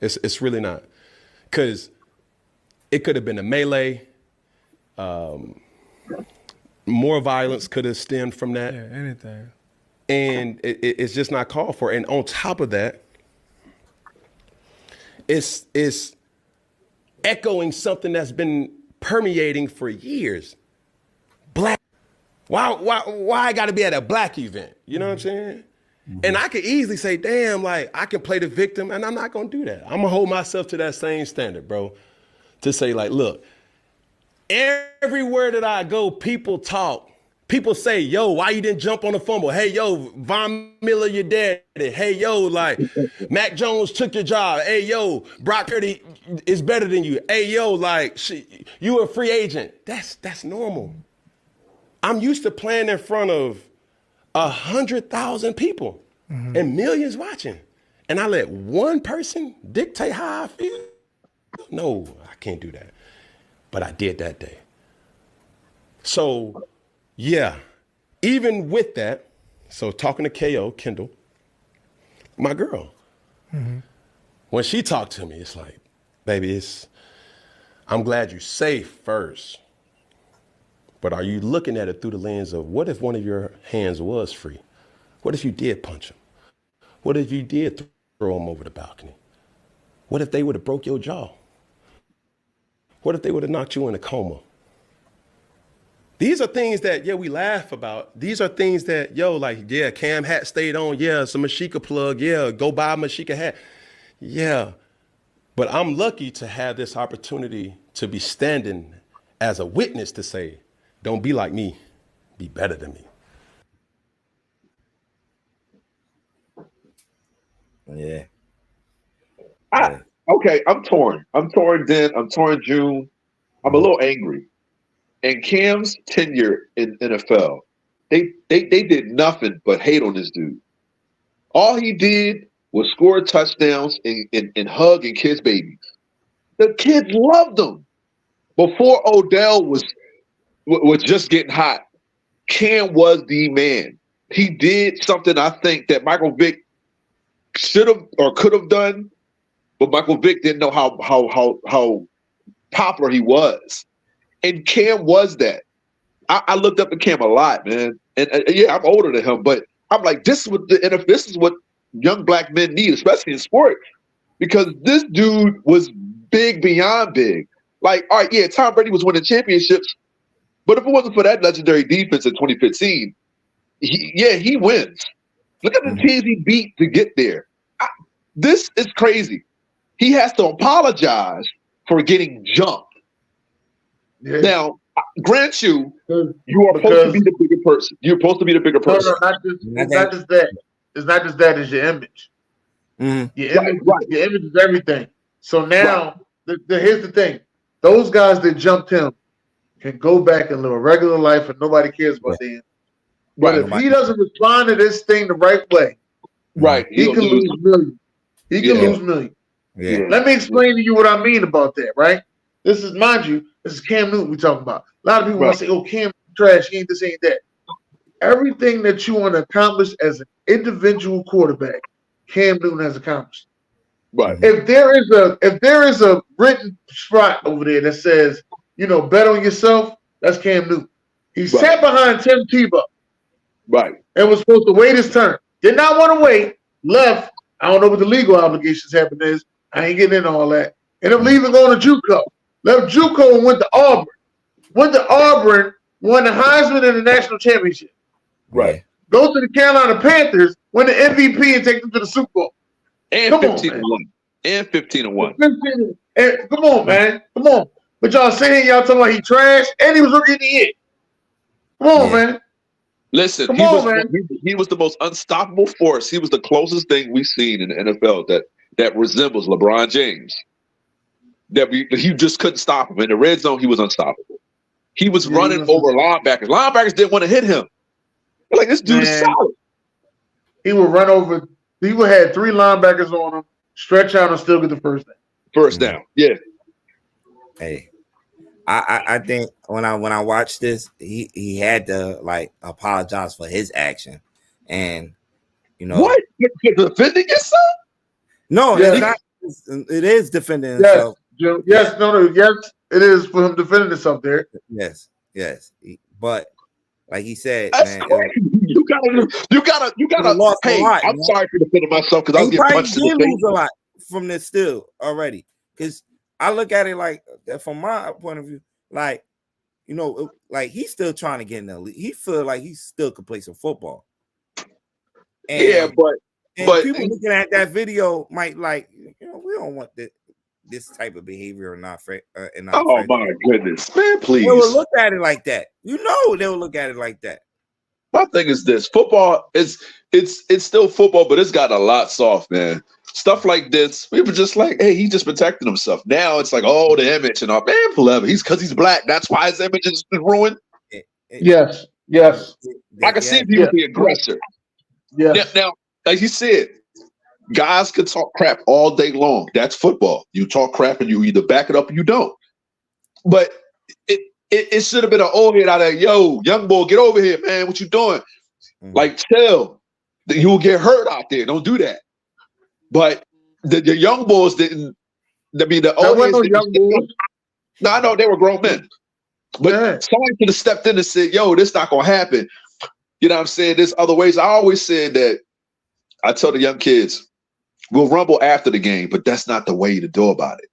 It's really not. Because it could have been a melee. More violence could have stemmed from that. Yeah, anything. And it's just not called for. And on top of that, it's echoing something that's been permeating for years. Black. Why I got to be at a black event? You know what I'm saying? Mm-hmm. And I could easily say, damn, like I can play the victim, and I'm not going to do that. I'm going to hold myself to that same standard, bro. To say like, look, everywhere that I go, people talk. People say, yo, why you didn't jump on the fumble? Hey, yo, Von Miller, your daddy. Hey, yo, like, Mac Jones took your job. Hey, yo, Brock Purdy is better than you. Hey, yo, like, you a free agent. That's normal. I'm used to playing in front of 100,000 people and millions watching. And I let one person dictate how I feel? No, I can't do that. But I did that day. So, yeah, even with that, so talking to KO, Kendall, my girl, when she talked to me, it's like, baby, I'm glad you're safe first. But are you looking at it through the lens of what if one of your hands was free? What if you did punch him? What if you did throw him over the balcony? What if they would have broke your jaw? What if they would have knocked you in a coma? These are things that, we laugh about. These are things that, Cam hat stayed on. Yeah, some Mashika plug. Yeah, go buy a Mashika hat. Yeah. But I'm lucky to have this opportunity to be standing as a witness to say, don't be like me, be better than me. Yeah. Okay, I'm torn. I'm torn then. I'm torn June. I'm a little angry. And Cam's tenure in NFL, they did nothing but hate on this dude. All he did was score touchdowns and hug and kiss babies. The kids loved him. Before Odell was just getting hot, Cam was the man. He did something I think that Michael Vick should have or could have done, but Michael Vick didn't know how popular he was. And Cam was that. I looked up to Cam a lot, man. And yeah, I'm older than him, but I'm like, this is what young black men need, especially in sports, because this dude was big beyond big. Like, all right, yeah, Tom Brady was winning championships, but if it wasn't for that legendary defense in 2015, he wins. Look at the teams he beat to get there. This is crazy. He has to apologize for getting jumped. Yeah. Now, grant you are supposed to be the bigger person. You're supposed to be the bigger person. No, it's not just that. It's not just that. It's your image. Mm-hmm. Your image is everything. So now, here's the thing. Those guys that jumped him can go back and live a regular life and nobody cares about them. But if he doesn't respond to this thing the right way, he can lose millions. He can lose millions. Yeah. Let me explain to you what I mean about that, right? This is, mind you, this is Cam Newton we're talking about. A lot of people want to say, oh, Cam trash, he ain't this, ain't that. Everything that you want to accomplish as an individual quarterback, Cam Newton has accomplished. Right. If there is a written spot over there that says, bet on yourself, that's Cam Newton. He sat behind Tim Tebow. Right. And was supposed to wait his turn. Did not want to wait. Left. I don't know what the legal obligations happen is. I ain't getting into all that. Ended up leaving, going to JUCO. Left JUCO and went to Auburn. Went to Auburn, won the Heisman and the national championship. Right. Goes to the Carolina Panthers, win the MVP and take them to the Super Bowl. And 15-1. And 15-1. Come on, man. Come on. But y'all saying y'all talking about he trash and he was rookie of the year. Come on, man. Listen, he was the most unstoppable force. He was the closest thing we've seen in the NFL that resembles LeBron James. He just couldn't stop him. In the red zone, he was unstoppable. He was running over linebackers. Linebackers didn't want to hit him. They're like, this dude is solid. He would run over. He would have 3 linebackers on him, stretch out, and still get the first down. First down, yeah. Hey, I think when I watched this, he had to apologize for his action, and what? You're defending yourself? No, it's not. It is defending himself. Yes, it is for him defending himself there. Yes, but like he said, that's man, you gotta. Hey, I'm sorry for defending myself because I was getting punched in the face. Lose a lot from this still already, because I look at it like from my point of view, he's still trying to get in the league. He feel like he still could play some football. And, but people looking at that video might we don't want this type of behavior in our oh my goodness, man! Please, they will look at it like that. They will look at it like that. My thing is this: football it's still football, but it's got a lot soft, man. Stuff like this, we were just like, hey, he's just protecting himself. Now it's like, oh, the image and all, man, forever. Because he's black. That's why his image is ruined. Yes. I can see he was the aggressor. Yes. Now, like you said, guys could talk crap all day long. That's football. You talk crap and you either back it up or you don't. But it should have been an old head out there. Yo, young boy, get over here, man. What you doing? Mm-hmm. Like, chill. You'll get hurt out there. Don't do that. But the young boys didn't. I mean, the old heads. No, I know they were grown men. But somebody could have stepped in and said, yo, this not going to happen. You know what I'm saying? There's other ways. I always said that. I tell the young kids, we'll rumble after the game, but that's not the way to do about it.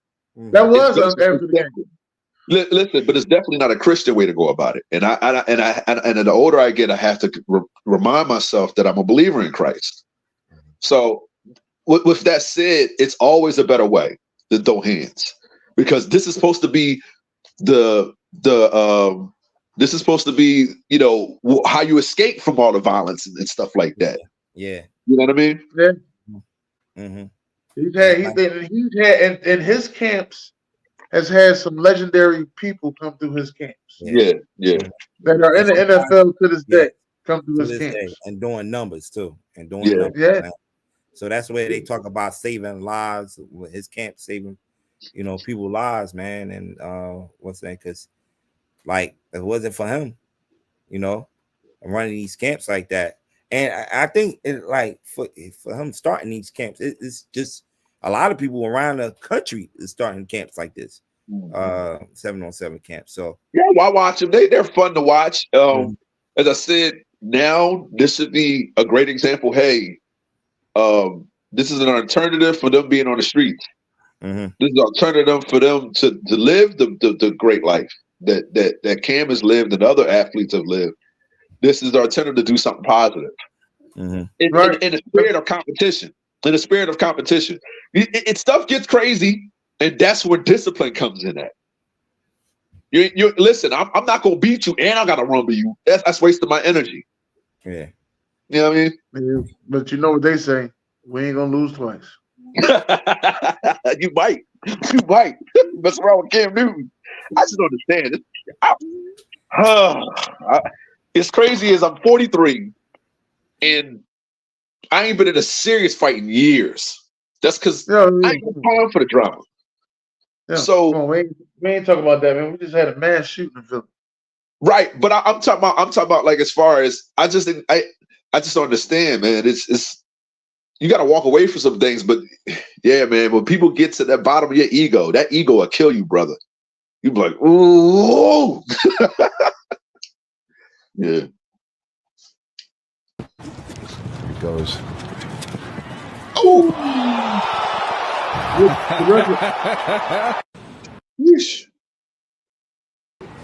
That was after the game. Listen, but it's definitely not a Christian way to go about it. And the older I get, I have to remind myself that I'm a believer in Christ. So, with that said, it's always a better way than throw hands, because this is supposed to be this is supposed to be, how you escape from all the violence and stuff like that. Yeah. You know what I mean? Yeah. Mm-hmm. He's had in his camps has had some legendary people come through his camps. Yeah. That are in the NFL to this day. Come through his camps. Day, and doing numbers too. And doing Yeah. numbers. Yeah. Man. So that's where they talk about saving lives with his camp, saving, people's lives, man. And what's that? Because like if it wasn't for him, running these camps like that. And I think it like for him starting these camps, it's just a lot of people around the country is starting camps like this. 7-on-7 camps. So yeah, I watch them. They're fun to watch. As I said, now this should be a great example. Hey, this is an alternative for them being on the streets. Mm-hmm. This is an alternative for them to live the great life that Cam has lived and other athletes have lived. This is the alternative to do something positive. Mm-hmm. In the spirit of competition. In the spirit of competition. It stuff gets crazy, and that's where discipline comes in at. You listen, I'm not gonna beat you and I gotta rumble you. That's wasting my energy. Yeah. You know what I mean? But you know what they say, we ain't gonna lose twice. You might. What's wrong with Cam Newton? I just don't understand it. It's crazy as I'm 43 and I ain't been in a serious fight in years. That's because I ain't got time for the drama. Yeah. So we ain't talking about that, man. We just had a mass shooting in Philly. Right, but I'm talking about like as far as I just don't understand, man. It's you got to walk away from some things, but yeah, man. When people get to the bottom of your ego, that ego will kill you, brother. You be like, ooh, yeah. Here it goes. Oh, Yeesh.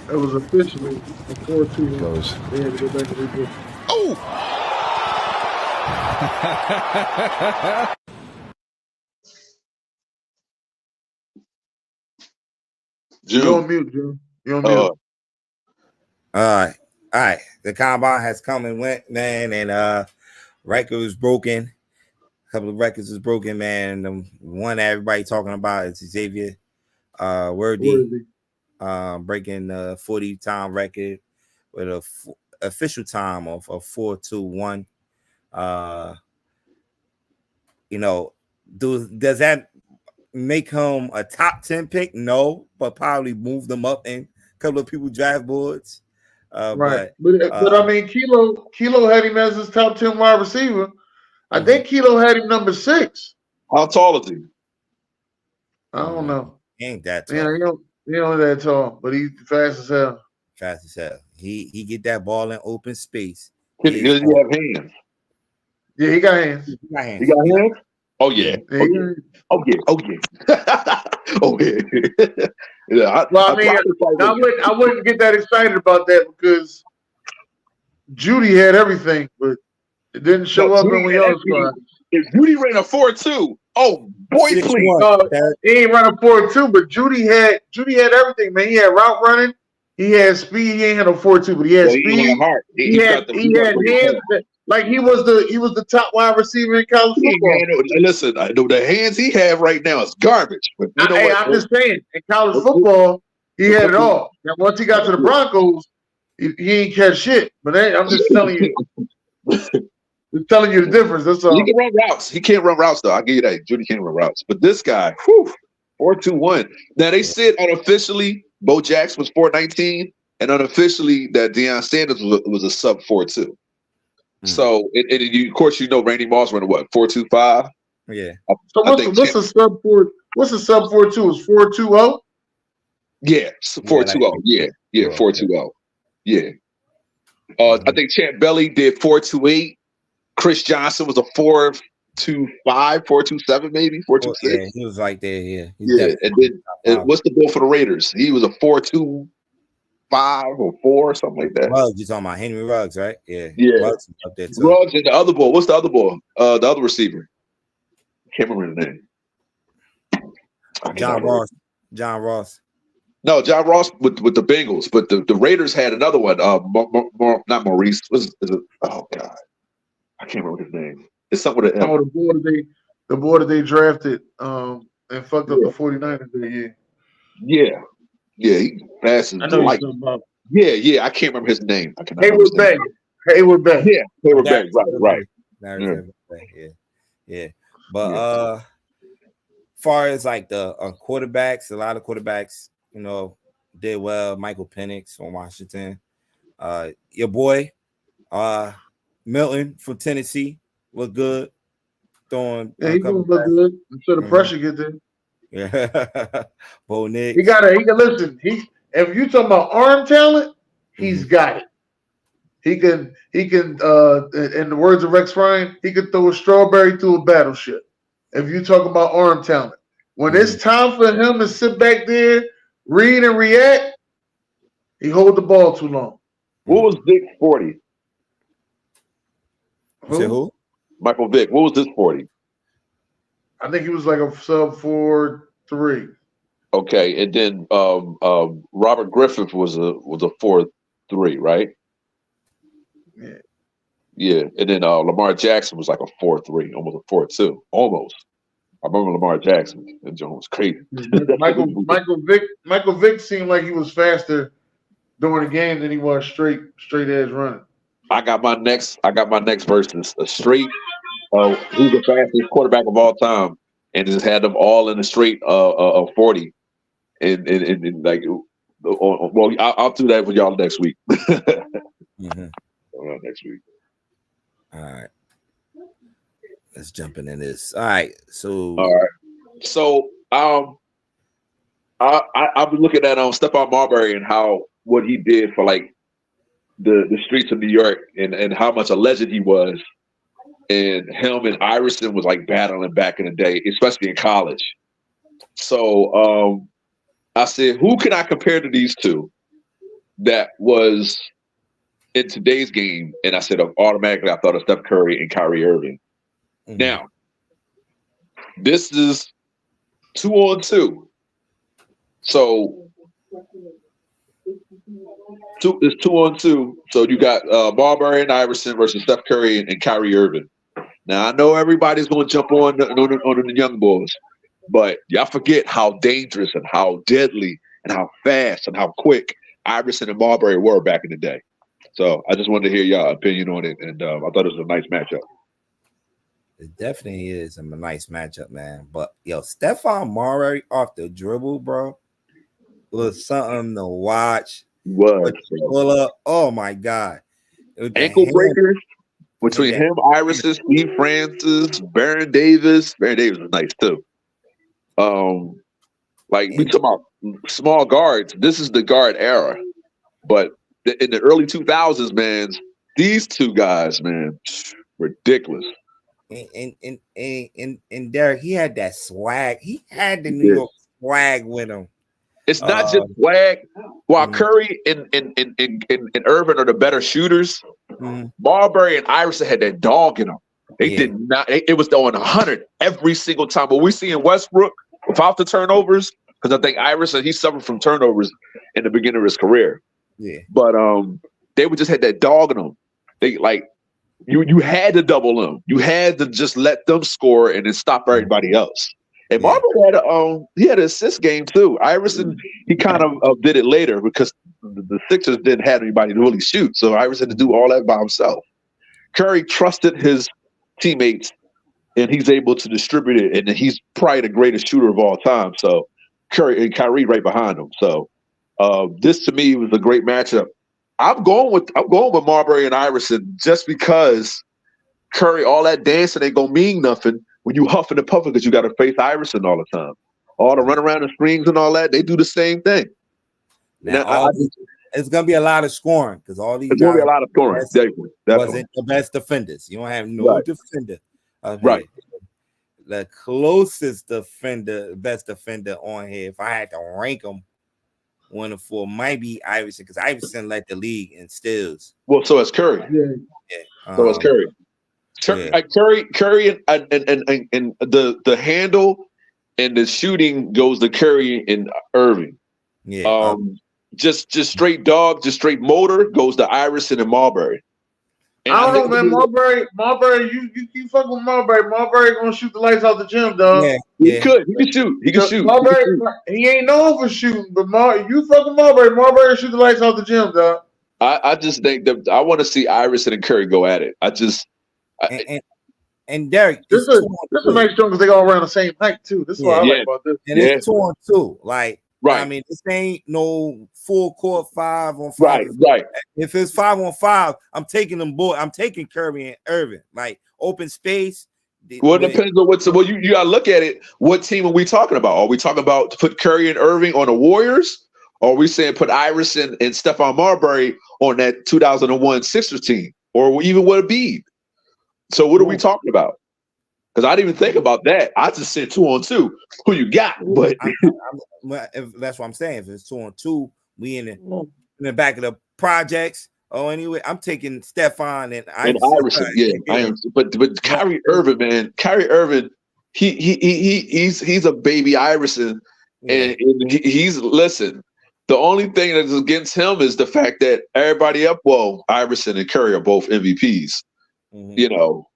It was officially a 4-2. Goes. They had to go back to replay. Oh. You're on mute, Jim. You're on mute. All right. The combine has come and went, man, and record was broken. A couple of records was broken, man. The one everybody talking about is Xavier Worthy. Breaking the 40-time record with a official time of a 4.21. Does that make him a top 10 pick? No, but probably move them up in a couple of people draft boards. Right, but I mean, Kilo had him as his top 10 wide receiver. I think Kilo had him number 6. How tall is he? I don't know. He ain't that tall. Yeah, he ain't that tall, but he's fast as hell. Fast as hell. He get that ball in open space. Does he have hands? Yeah, he got hands. He got hands? Oh yeah. Oh yeah. Yeah. I wouldn't get that excited about that because Judy had everything, but it didn't show up in the other squad. If Judy ran a 4.2, oh boy, please. He ain't running 4.2, but Judy had everything, man. He had route running, he had speed. He ain't had no 4.2, but he had speed. He had hands. Like he was the top wide receiver in college football. Listen, I know the hands he have right now is garbage. But I'm just saying, in college football, he had it all. And once he got to the Broncos, he ain't catch shit. But I'm just telling you, just telling you the difference. That's all. He can run routes. He can't run routes though. I'll give you that. Judy can't run routes. But this guy, 4.21. Now they said unofficially Bo Jackson was 4.19, and unofficially that Deion Sanders was a sub 4.2. So, of course, Randy Moss ran a what, 4.25? Yeah. So what's a sub 4? What's a sub 4.2? Is 4.20? Yeah, 4.20. Yeah, 4.20. Yeah. I think Champ Belly did 4.28. Chris Johnson was a 4. 4.25, 4.27, maybe 4.26. Yeah, he was right there. Yeah, he's Yeah, and definitely then what's the ball for the Raiders? He was a 4.25 or 4, something like that. Ruggs, you talking about Henry Ruggs, right? Yeah, Yeah. Ruggs is up there too. Ruggs and the other ball. What's the other ball? The other receiver. Can't remember the name. John Ross. John Ross. No, John Ross with the Bengals, but the Raiders had another one. Not Maurice. Is it? Oh God, I can't remember his name. It's something with an M. Oh, the boy that they drafted and fucked up the 49ers that year. Yeah, he passes. I know you're talking about. Yeah. I can't remember his name. I cannot Hayward remember his Bay. name. Hayward Bay. Yeah, Hayward Bay. Right. Yeah. But far as like the quarterbacks, a lot of quarterbacks, did well. Michael Penix from Washington. Your boy, Milton from Tennessee, looked good. Throwing. Yeah, he gonna look good until the pressure get there. Yeah, Bo Nix. He can listen. If you talking about arm talent, he's got it. He can. In the words of Rex Ryan, he could throw a strawberry through a battleship. If you talk about arm talent, when it's time for him to sit back there, read and react, he hold the ball too long. What was Vic 40? Who? Michael Vick. What was this 40? I think he was like a sub 4.3. Okay, and then Robert Griffith was a 4.3, right? Yeah, and then Lamar Jackson was like a 4.3, almost a 4.2, almost. I remember Lamar Jackson. That joint was crazy. Michael Vick seemed like he was faster during the game than he was straight edge running. I got my next versus a straight. Who's the fastest quarterback of all time, and just had them all in the straight 40, and like, well, I'll do that for y'all next week. Next week. All right. Let's jump into this. All right. So I've been looking at Stephon Marbury and what he did for like the streets of New York and how much a legend he was. And him and Iverson was like battling back in the day, especially in college. So I said, who can I compare to these two that was in today's game? And I said, automatically, I thought of Steph Curry and Kyrie Irving. Now, this is 2-on-2. So it's 2-on-2. So you got Marbury and Iverson versus Steph Curry and Kyrie Irving. Now, I know everybody's going to jump on the young boys, but y'all forget how dangerous and how deadly and how fast and how quick Iverson and Marbury were back in the day. So I just wanted to hear y'all opinion on it, and I thought it was a nice matchup. It definitely is a nice matchup, man. But Stephon Marbury off the dribble, bro, was something to watch. Pull up. Oh my God. Ankle breakers between him, Iverson, Steve Francis, Baron Davis. Baron Davis was nice too. Like we talk about small guards. This is the guard era, but in the early 2000s, man, these two guys, man, ridiculous. And Derek, he had that swag. He had the New York swag with him. It's not just swag. While Curry and Irvin are the better shooters, Marbury and Iverson had that dog in them. They did not. It was on 100 every single time. But we see in Westbrook without the turnovers, because I think Iverson, he suffered from turnovers in the beginning of his career. Yeah. But they would just had that dog in them. They like you had to double them. You had to just let them score and then stop everybody else. And Marbury had an assist game too. Iverson, he kind of did it later because the Sixers didn't have anybody to really shoot. So Iverson had to do all that by himself. Curry trusted his teammates, and he's able to distribute it. And he's probably the greatest shooter of all time. So Curry and Kyrie right behind him. So this to me was a great matchup. I'm going with Marbury and Iverson just because Curry, all that dancing ain't gonna mean nothing when you huffing and puffing because you got to face Iverson all the time. All the run around the screens and all that, they do the same thing. Now, it's gonna be a lot of scoring because all these it's gonna be a lot of scoring. Wasn't the best defenders. You don't have no defender. up Right. here. The closest defender, best defender on here, if I had to rank them 1 to 4, might be Iverson, because Iverson led the league in steals. Well, so is Curry. Yeah. So is Curry. Yeah. Curry and the handle and the shooting goes to Curry and Irving. Yeah. Just straight dog, just straight motor goes to Iverson and Marbury. And I don't know, man. Marbury, you fuck with Marbury. Marbury gonna shoot the lights out the gym, dog. Yeah. He can shoot. He can shoot. Marbury, he ain't known for shooting, but you fuck with Marbury. Marbury shoot the lights out the gym, dog. I just think that I want to see Iverson and Curry go at it. And Derek, this is a nice joint because they all around the same height too. This is what I like about this. And it's 2-on-2. Like, right. I mean, this ain't no full court 5-on-5. Right. If it's 5-on-5, I'm taking them both. I'm taking Curry and Irving. Like, open space. Well, it depends on what's. Well, you gotta look at it. What team are we talking about? Are we talking about to put Curry and Irving on the Warriors? Or are we saying put Iverson and Stephon Marbury on that 2001 Sixers team? Or even with Embiid? So what are we talking about? Because I didn't even think about that. I just said 2-on-2. Who you got? But that's what I'm saying. If it's 2-on-2, we in the back of the projects. Oh, anyway, I'm taking Stephon and Iverson. Yeah, I am. But Kyrie Irving, man, Kyrie Irving, he's a baby Iverson, and he's listen. The only thing that's against him is the fact that everybody up. Well, Iverson and Curry are both MVPs. Mm-hmm. You know,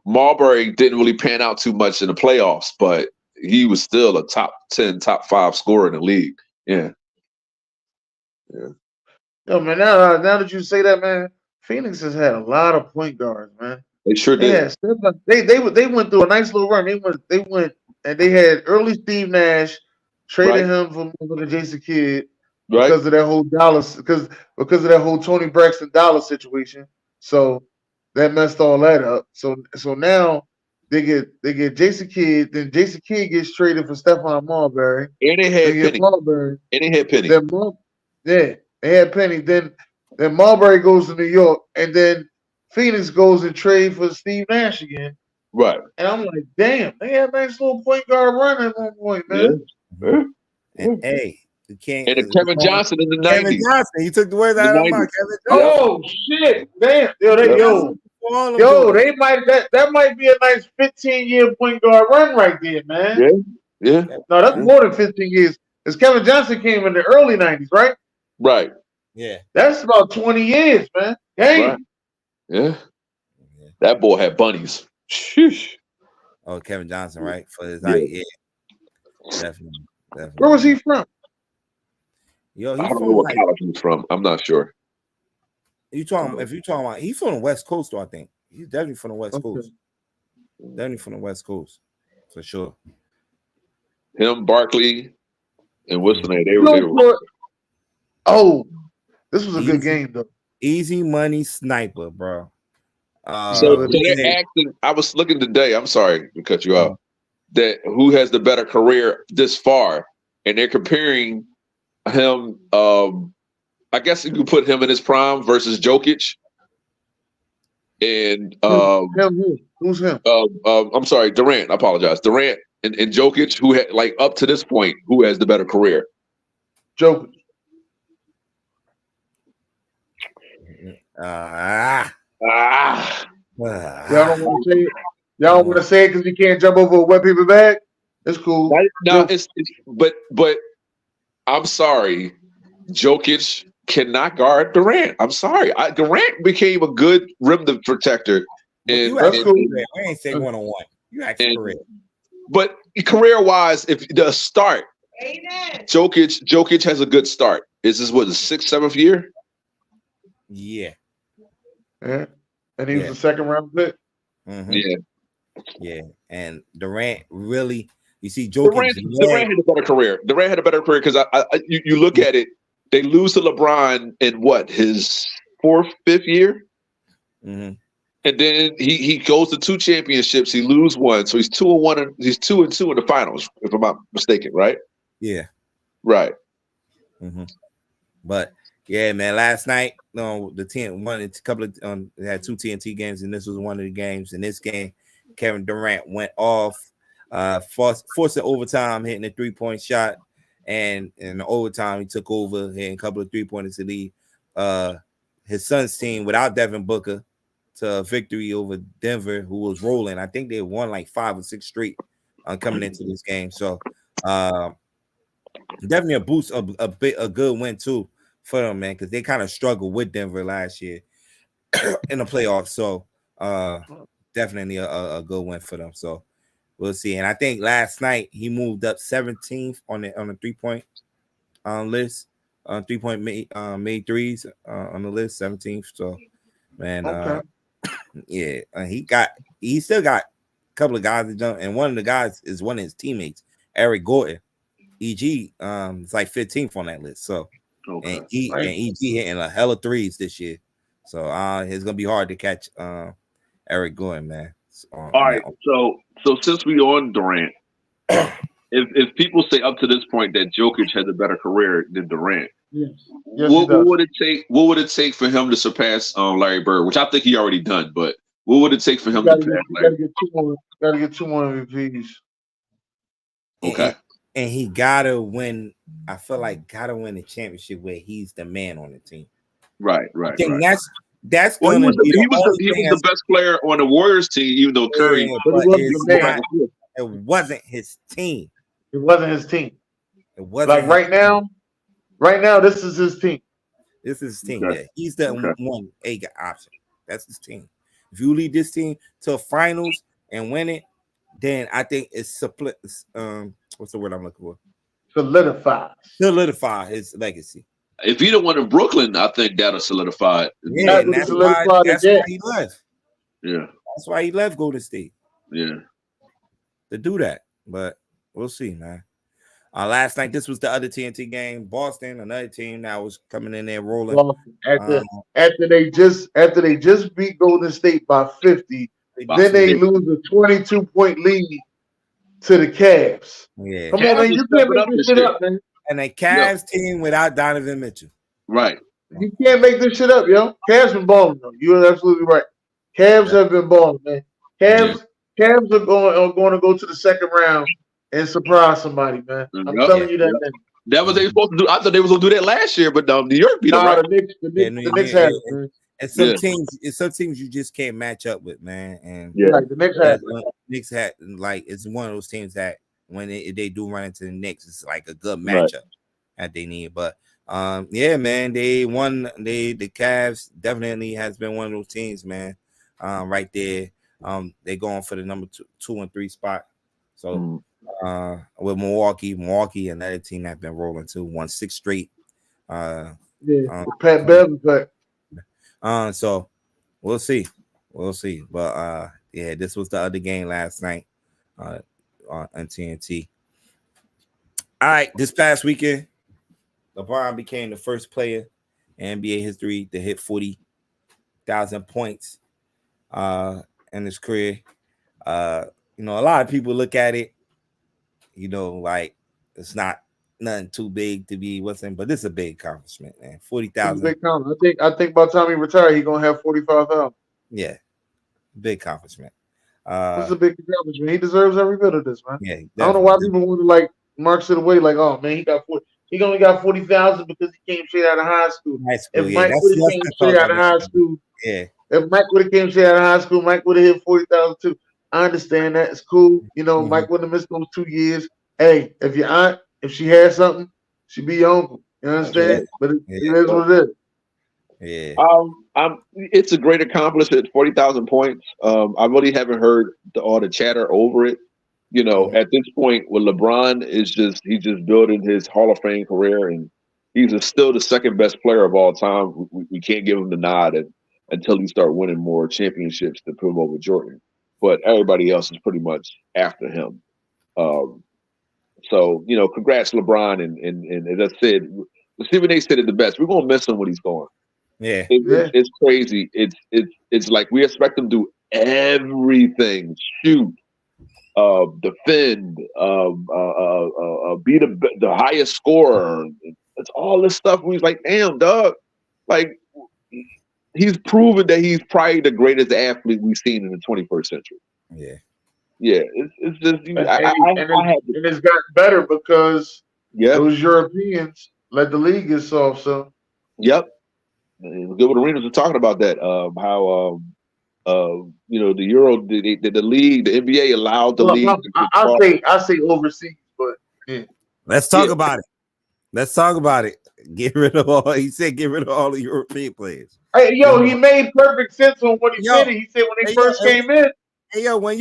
Marbury didn't really pan out too much in the playoffs, but he was still a top 10, top 5 scorer in the league. Yeah. Yo, man, now that you say that, man, Phoenix has had a lot of point guards, man. They sure did. They went through a nice little run. They went and they had early Steve Nash, traded him for Jason Kidd because of that whole Dallas, because of that whole Tony Braxton Dallas situation. So that messed all that up. So now they get Jason Kidd, then Jason Kidd gets traded for Stephon Marbury. And they had Penny. They had Penny. Then Marbury goes to New York, and then Phoenix goes and trade for Steve Nash again. Right. And I'm like, damn, they had a nice little point guard run at one point, man. Yeah. And hey, you can't. And Kevin Johnson in the 90s. Kevin Johnson, he took the words out of my mouth. Oh shit, damn, they might that might be a nice 15-year point guard run right there, man. Yeah. No, that's more than 15 years. Because Kevin Johnson came in the early 90s, right? Right. Yeah. That's about 20 years, man. Hey. Right. Yeah. That boy had bunnies. Sheesh. Oh, Kevin Johnson, right? For his height, Definitely. Where was he from? Yo, I don't know what college he was from. I'm not sure. If you're talking about, he's from the West Coast, though, I think. He's definitely from the West Coast. Definitely from the West Coast, for sure. Him, Barkley, and what's the name? They were. Oh, this was a good game, though. Easy money sniper, bro. So they're asking. I was looking today. I'm sorry to cut you off. That who has the better career this far, and they're comparing him. I guess you could put him in his prime versus Jokic. And who's him? I'm sorry, Durant. I apologize, Durant and Jokic. Who had like up to this point, who has the better career? Jokic. Y'all don't want to say it. Y'all don't want to say it because you can't jump over a wet paper bag. It's cool. No, but I'm sorry, Jokic cannot guard Durant. I'm sorry, Durant became a good rim protector. And that's cool. We ain't say 1-on-1. You actually correct. But career-wise, if the start, Jokic has a good start. Is this what the 6th, 7th year? Yeah. And he was the second round pick. Mm-hmm. Yeah. And Durant really, you see, Jokic. Durant had a better career. Durant had a better career because you look at it. They lose to LeBron in what, his 4th, 5th year, and then he goes to 2 championships. He loses 1, so he's 2-1. He's 2-2 in the finals, if I'm not mistaken, right? Yeah. Right. But. Yeah, man. Last night, the team won a couple of. They had 2 TNT games, and this was one of the games. In this game, Kevin Durant went off, forcing overtime, hitting a 3-point shot, and in the overtime he took over, hitting a couple of 3-pointers to lead his son's team without Devin Booker to a victory over Denver, who was rolling. I think they won like 5 or 6 straight coming into this game. So definitely a boost, a good win too for them, man, because they kind of struggled with Denver last year in the playoffs. So definitely a good win for them. So we'll see. And I think last night he moved up 17th on the 3-point list, 3-point made threes on the list, 17th. So man, yeah, he still got a couple of guys that jump, and one of the guys is one of his teammates, Eric Gordon. EG it's like 15th on that list. So and EG hitting a hell of threes this year. So it's gonna be hard to catch Eric Gordon, man. All right, so since we on Durant, if people say up to this point that Jokic has a better career than Durant, what would it take? What would it take for him to surpass Larry Bird, which I think he already done? But what would it take for him to pass Larry? Gotta get 2 more MVPs. Okay. And he gotta win. I feel like gotta win the championship where he's the man on the team. Right. I think that's well, gonna he was the best player on the Warriors team, even though Curry. It wasn't his team. It wasn't his team. It wasn't like right now. Right now, this is his team. This is his team. Okay. Yeah, he's the 1A option. That's his team. If you lead this team to finals and win it, then I think it's split. What's the word I'm looking for? Solidify his legacy. If he don't win in Brooklyn, I think that'll solidify it. Yeah, and that's why he left. Yeah, that's why he left Golden State. Yeah, to do that. But we'll see, man. Last night, this was the other TNT game. Boston, another team that was coming in there rolling. After they just beat Golden State by 50, then they lose a 22-point lead to the Cavs. Yeah, come on, man, you can't make this shit up, man. And a Cavs team without Donovan Mitchell. Right. You can't make this shit up, yo. Cavs been balling, though. You're absolutely right. Cavs have been balling, man. Cavs are going to go to the second round and surprise somebody, man. I'm telling you that, man. That was they supposed to do. I thought they was gonna do that last year, but New York beat them. Right? The Knicks have it, man. And some teams you just can't match up with, man. And like the Knicks had like it's one of those teams that when they do run into the Knicks, it's like a good matchup that they need. But yeah, man, they won. The Cavs definitely has been one of those teams, man. Right there, they're going for the number 2 and 3 spot. So with Milwaukee, another team that's been rolling too, won 6 straight. Pat Bev, but. So we'll see. But yeah, this was the other game last night on TNT. All right, this past weekend, LeBron became the first player in NBA history to hit 40,000 points in his career. You know, a lot of people look at it, you know, like it's not nothing too big to be but this is a big accomplishment, man. 40,000. Big accomplishment. I think by the time he retires, he's gonna have 45,000. Yeah, big accomplishment. This is a big accomplishment. He deserves every bit of this, man. Yeah, I don't know why people want to like mark it away, like, oh man, he only got 40,000 because he came straight out of high school. If Mike would have came straight out of high school, if Mike would have came straight out of high school, Mike would have hit 40,000 too. I understand that. It's cool. You know, Mike wouldn't have missed those 2 years. Hey, if your aunt, if she had something, she'd be your uncle. You understand? But it is what it is. Yeah. It's a great accomplishment, 40,000 points. I really haven't heard all the chatter over it. You know, at this point, with LeBron he's just building his Hall of Fame career, and he's still the second best player of all time. We can't give him the nod until he start winning more championships to put him over Jordan. But everybody else is pretty much after him. So, you know, congrats, LeBron. And as I said, Stephen A said it the best. We're going to miss him when he's gone. Yeah. It's crazy. It's like we expect him to do everything. Shoot, defend, be the highest scorer. It's all this stuff. We're like, damn, dog. Like, he's proven that he's probably the greatest athlete we've seen in the 21st century. Yeah. Yeah, it's just And, I had to, and it's gotten better because yeah, those Europeans let the league get soft. So yep. And Gilbert Arenas was talking about that. How the Euro, the league, the NBA allowed the well, league to I say overseas, but yeah. Let's talk about it. Let's talk about it. Get rid of all. He said, get rid of all the European players. Hey, yo, he made perfect sense on what he Yo, said. He said when they hey, first yo, came in. Hey yo, when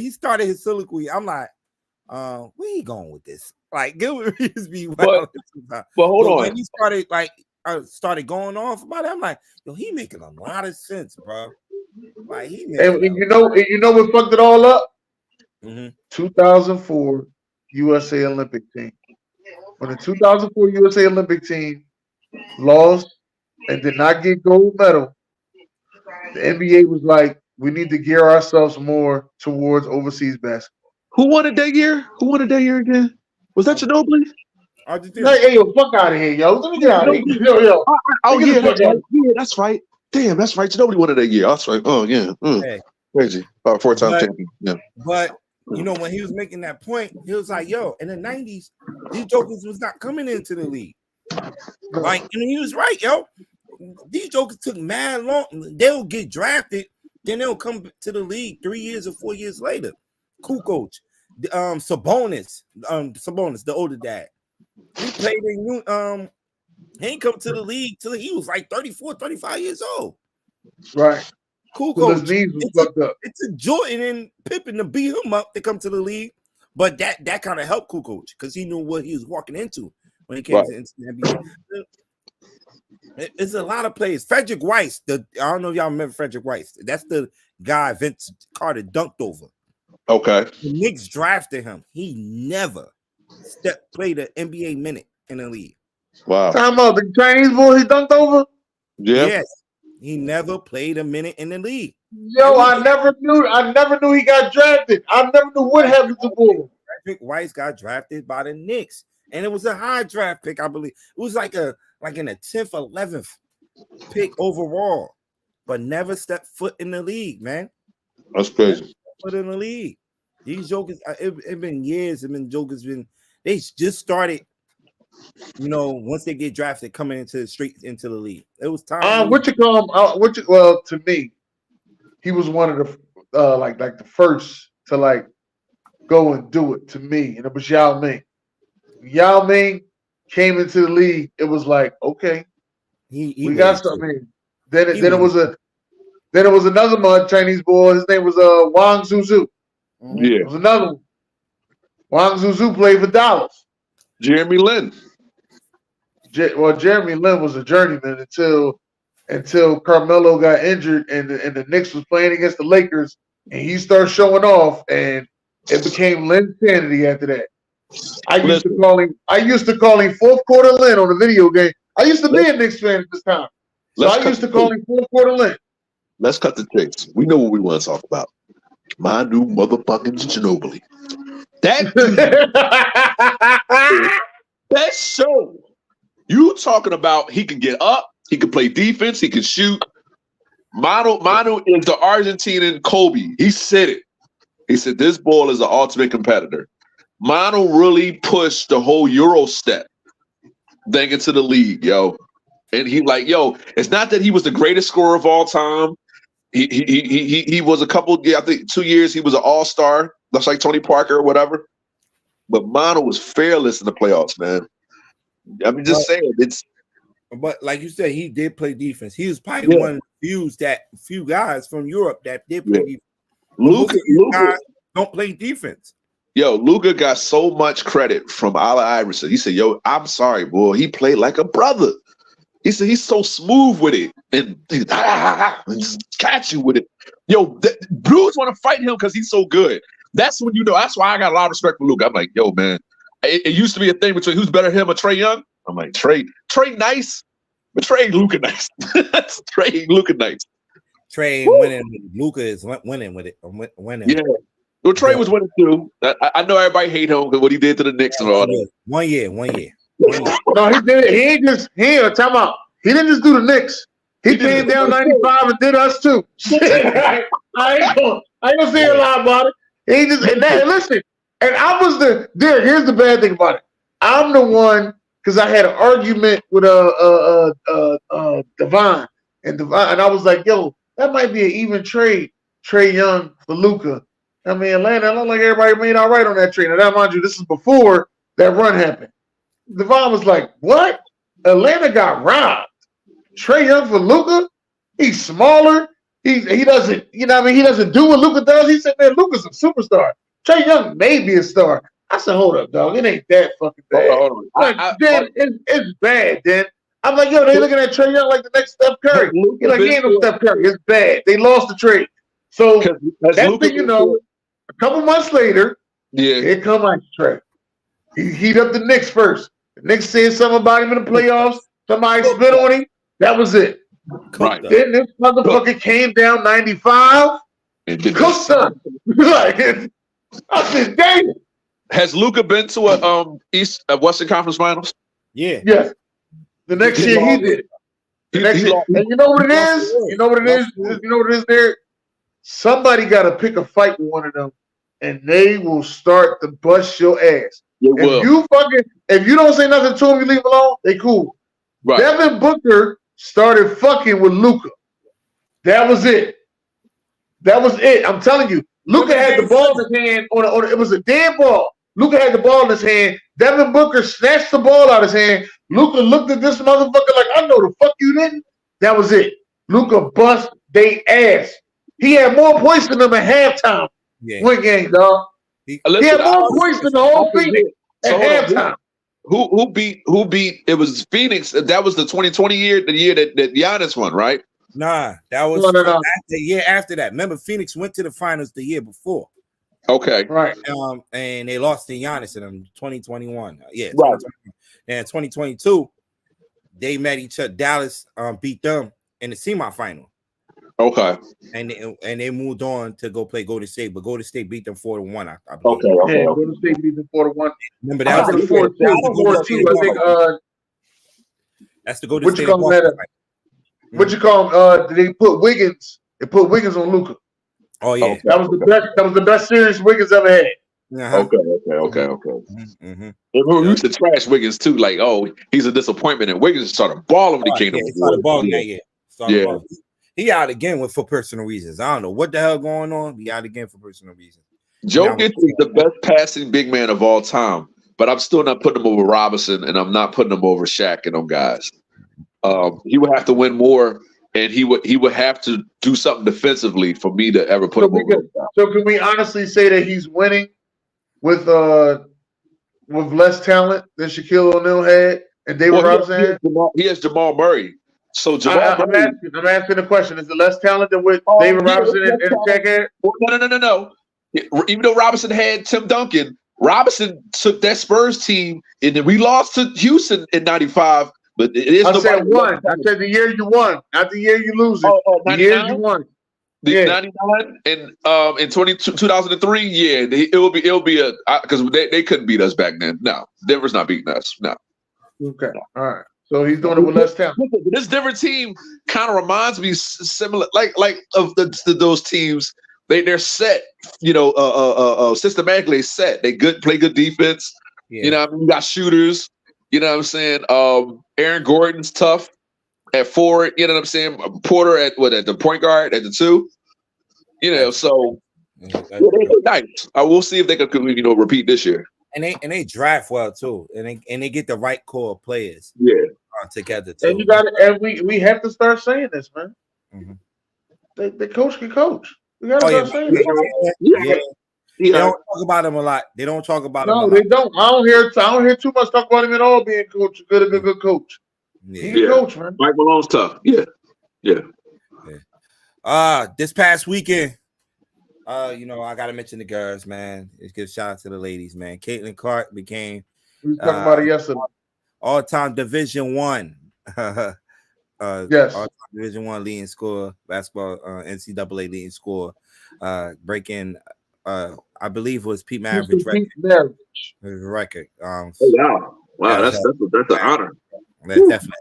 he started his soliloquy, I'm like, where he going with this? Like, Gilbert Arenas be wild. But hold on. When he started started going off about it, I'm like, yo, he making a lot of sense, bro. Like he And making you know what fucked it all up? Mm-hmm. 2004 USA Olympic team. When the 2004 USA Olympic team lost and did not get gold medal, the NBA was like, we need to gear ourselves more towards overseas basketball. Who won it that year? Who won it that year again? Was that Ginobili? Hey, yo, fuck out of here, yo. Let me get out of here. Yo. Oh, yeah, that's right. Yeah, that's right. Damn, that's right. Ginobili won it that year. That's right. Oh, yeah. Hey. Crazy. 4-time champion. Yeah. But, when he was making that point, he was like, yo, in the 90s, these jokers was not coming into the league. Like, and he was right, yo. These jokers took mad long. They'll get drafted, then they'll come to the league 3 years or 4 years later. Kukoc, Sabonis, the older dad. He played in he ain't come to the league till he was like 34, 35 years old. Right. Kukoc. His knees was fucked up. It's a Jordan and Pippen to beat him up to come to the league. But that kind of helped Kukoc because he knew what he was walking into when he came to the NBA. It's a lot of players. Frederick Weiss, I don't know if y'all remember Frederick Weiss. That's the guy Vince Carter dunked over. Okay. The Knicks drafted him. He never played an NBA minute in the league. Wow. Time out, the Chinese boy he dunked over? Yeah. Yes. He never played a minute in the league. Yo, I never knew he got drafted. I never knew what happened to him. Frederick Weiss got drafted by the Knicks. And it was a high draft pick, I believe. It was like in the 10th, 11th pick overall, but never stepped foot in the league, man. That's crazy. Foot in the league. These jokers, it's been years. They just started, once they get drafted, coming straight into the league. It was time. Well, to me, he was one of the like the first to go and do it to me, and it was Yao Ming. Yao Ming came into the league. It was like, okay, we got something. Then it was another Chinese boy. His name was Wang Zuzu. Yeah, it was another one. Wang Zuzu played for Dallas. Jeremy Lin. Jeremy Lin was a journeyman until Carmelo got injured and the Knicks was playing against the Lakers and he started showing off and it became Lin Sanity after that. I used to call him fourth quarter Lin on the video game. I used to be a Knicks fan at this time. So I used to call him fourth quarter Lin. Let's cut the chase. We know what we want to talk about. My new motherfucking Ginobili. That show. You talking about he can get up, he can play defense, he can shoot. Manu is the Argentinian Kobe. He said it. He said this ball is the ultimate competitor. Manu really pushed the whole Euro step thing into the league, yo. And he it's not that he was the greatest scorer of all time. He was I think 2 years he was an all-star. That's like Tony Parker or whatever. But Manu was fearless in the playoffs, man. I'm just saying But like you said, he did play defense. He was probably one of the few guys from Europe that did play defense. Luka guys don't play defense. Yo, Luka got so much credit from Allen Iverson. He said, yo, I'm sorry, boy. He played like a brother. He said he's so smooth with it and just catch you with it. Yo, dudes want to fight him because he's so good. That's when that's why I got a lot of respect for Luka. I'm like, yo, man, it used to be a thing between who's better, him or Trae Young. I'm like, Trae nice, but Trae ain't Luka nice. Trae ain't Luka nice. Trae winning. Luka is winning with it. Winning. Yeah. Well, Trae was winning too. I know everybody hate him because what he did to the Knicks and all that. 1 year. No, he did. Time out. He didn't just do the Knicks. He came down 95 and did us too. I I ain't gonna say a lot about it. He just and listen. And I was Derek. Here's the bad thing about it. I'm the one because I had an argument with Devon and I was like, yo, that might be an even trade. Trae Young for Luka. I mean, Atlanta, I don't like everybody made all right on that trade. Now, mind you, this is before that run happened. Devon was like, what? Atlanta got robbed. Trae Young for Luka? He's smaller. He doesn't, you know what I mean? He doesn't do what Luka does. He said, man, Luka's a superstar. Trae Young may be a star. I said, hold up, dog. It ain't that fucking bad. It's bad, then. I'm like, yo, they looking at Trae Young like the next Steph Curry. He's like, he ain't no Steph Curry. It's bad. They lost the trade. So that's thing you know, a couple months later, here come Trae. He heat up the Knicks first. The Knicks said something about him in the playoffs. Somebody spit on him. That was it. Right. Then this motherfucker came down 95. Cooked up. Like, I said, damn. Has Luka been to a Western Conference Finals? Yeah. Yes. The next year he did. And you know what it is? You know what it is? You know what it is there? Somebody got to pick a fight with one of them, and they will start to bust your ass. If you don't say nothing to them, you leave alone, they cool. Right. Devin Booker started fucking with Luka. That was it. That was it. I'm telling you. Luka had the ball in his hand on it was a dead ball. Luka had the ball in his hand. Devin Booker snatched the ball out of his hand. Luka looked at this motherfucker like, I know the fuck you didn't. That was it. Luka bust they ass. He had more points than them at halftime. Win game, dog. He had more points than the whole Phoenix at halftime. Who beat? It was Phoenix. That was the 2020 year, the year that Giannis won, right? Nah, that was the year after that. Remember, Phoenix went to the finals the year before. Okay, right. And they lost to Giannis in 2021. Yeah, right. And 2022, they met each other. Dallas beat them in the semifinal. Okay. And they moved on to go play Golden State, but Golden State beat them 4-1. I believe. Okay. Yeah, Golden State beat them 4-1. Remember that was the 4-2. I think. That's the Golden State. What you call them? They put Wiggins. They put Wiggins on Luka. Oh yeah, that was the best. That was the best series Wiggins ever had. Okay. Mm-hmm. We used to trash Wiggins too. Like, oh, he's a disappointment, and Wiggins started balling when he came to. Started balling that year. Balling. He out again for personal reasons. I don't know what the hell going on. He out again for personal reasons. Jokic is the best passing big man of all time, but I'm still not putting him over Robinson, and I'm not putting him over Shaq and them guys. He would have to win more, and he would have to do something defensively for me to ever put him over. So can we honestly say that he's winning with less talent than Shaquille O'Neal had and David Robinson had? He has Jamal Murray. So I'm asking the question: is it less talent than what David Robinson and Shaq had? No. Even though Robinson had Tim Duncan, Robinson took that Spurs team, and then we lost to Houston in '95. But it is. I said one. I said the year you won, not the year you lose it. The year you won. The 99 and in 2003, yeah, it'll be a because they couldn't beat us back then. No, Denver's not beating us. No. Okay. All right. So he's doing it with less talent. This Denver team kind of reminds me similar, like of those teams. They're set, systematically set. They play good defense. Yeah. You know, we got shooters. You know what I'm saying? Aaron Gordon's tough at forward. You know what I'm saying? Porter at the point guard at the 2. You know, so they're nice. I will see if they can repeat this year. And they draft well too, and they get the right core of players. Yeah, together too. And you got it. And we have to start saying this, man. Mm-hmm. The coach can coach. We got to start saying this. Yeah. They don't talk about him a lot. They don't talk about him. No, they don't. I don't hear too much talk about him at all. Being coach, good coach. Yeah. He's a coach, man. Mike Malone's tough. Yeah. This past weekend. I gotta mention the girls, man. Let's give a shout out to the ladies, man. Caitlin Clark became we was talking about it yesterday. All-time Division I. Yes. All-time Division I leading scorer, basketball, NCAA leading scorer, breaking I believe it was Pete Maravich's record. Wow, that's an honor. That's definitely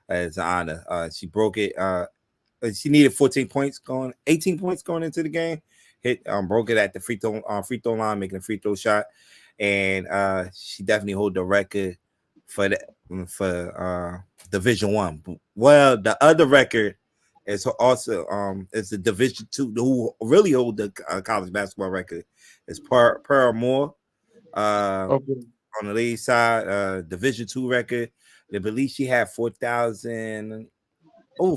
it's an honor. She broke it. She needed 18 points going into the game. broke it at the free throw line, making a free throw shot, and she definitely hold the record for Division One. Well, the other record is also it's the Division Two, who really hold the college basketball record. It's Pearl Moore on the ladies side, Division Two record. I believe she had over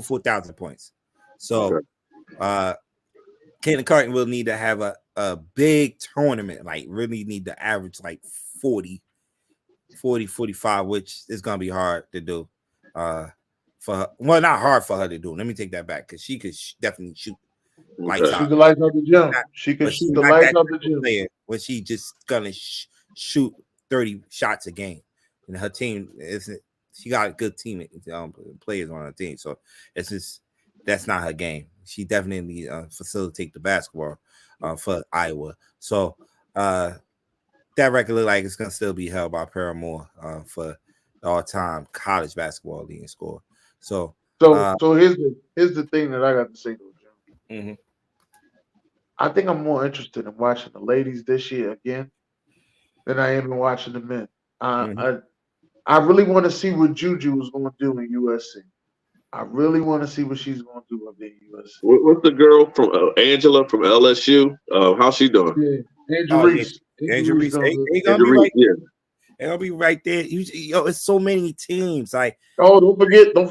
4,000 points. So Caitlin Carton will need to have a big tournament, like really need to average like 40, 45, which is gonna be hard to do. For her. Well, not hard for her to do. Let me take that back, because she could definitely shoot lights out. She could light up the gym. She could shoot the lights up the gym. When she just gonna shoot 30 shots a game, and her team isn't. She got a good team players on her team, so it's just that's not her game. She definitely facilitate the basketball for Iowa. So that record look like it's gonna still be held by Paramore for the all-time college basketball leading score. So here's the thing that I got to say to Jim. Mm-hmm. I think I'm more interested in watching the ladies this year again than I am in watching the men. I really want to see what Juju is going to do in USC. I really want to see what she's going to do up there in USC. What's the girl from Angela from LSU? How's she doing? Yeah, Angel Reese. Angel Reese. They're gonna be right there. It's so many teams. Like, don't forget Dawn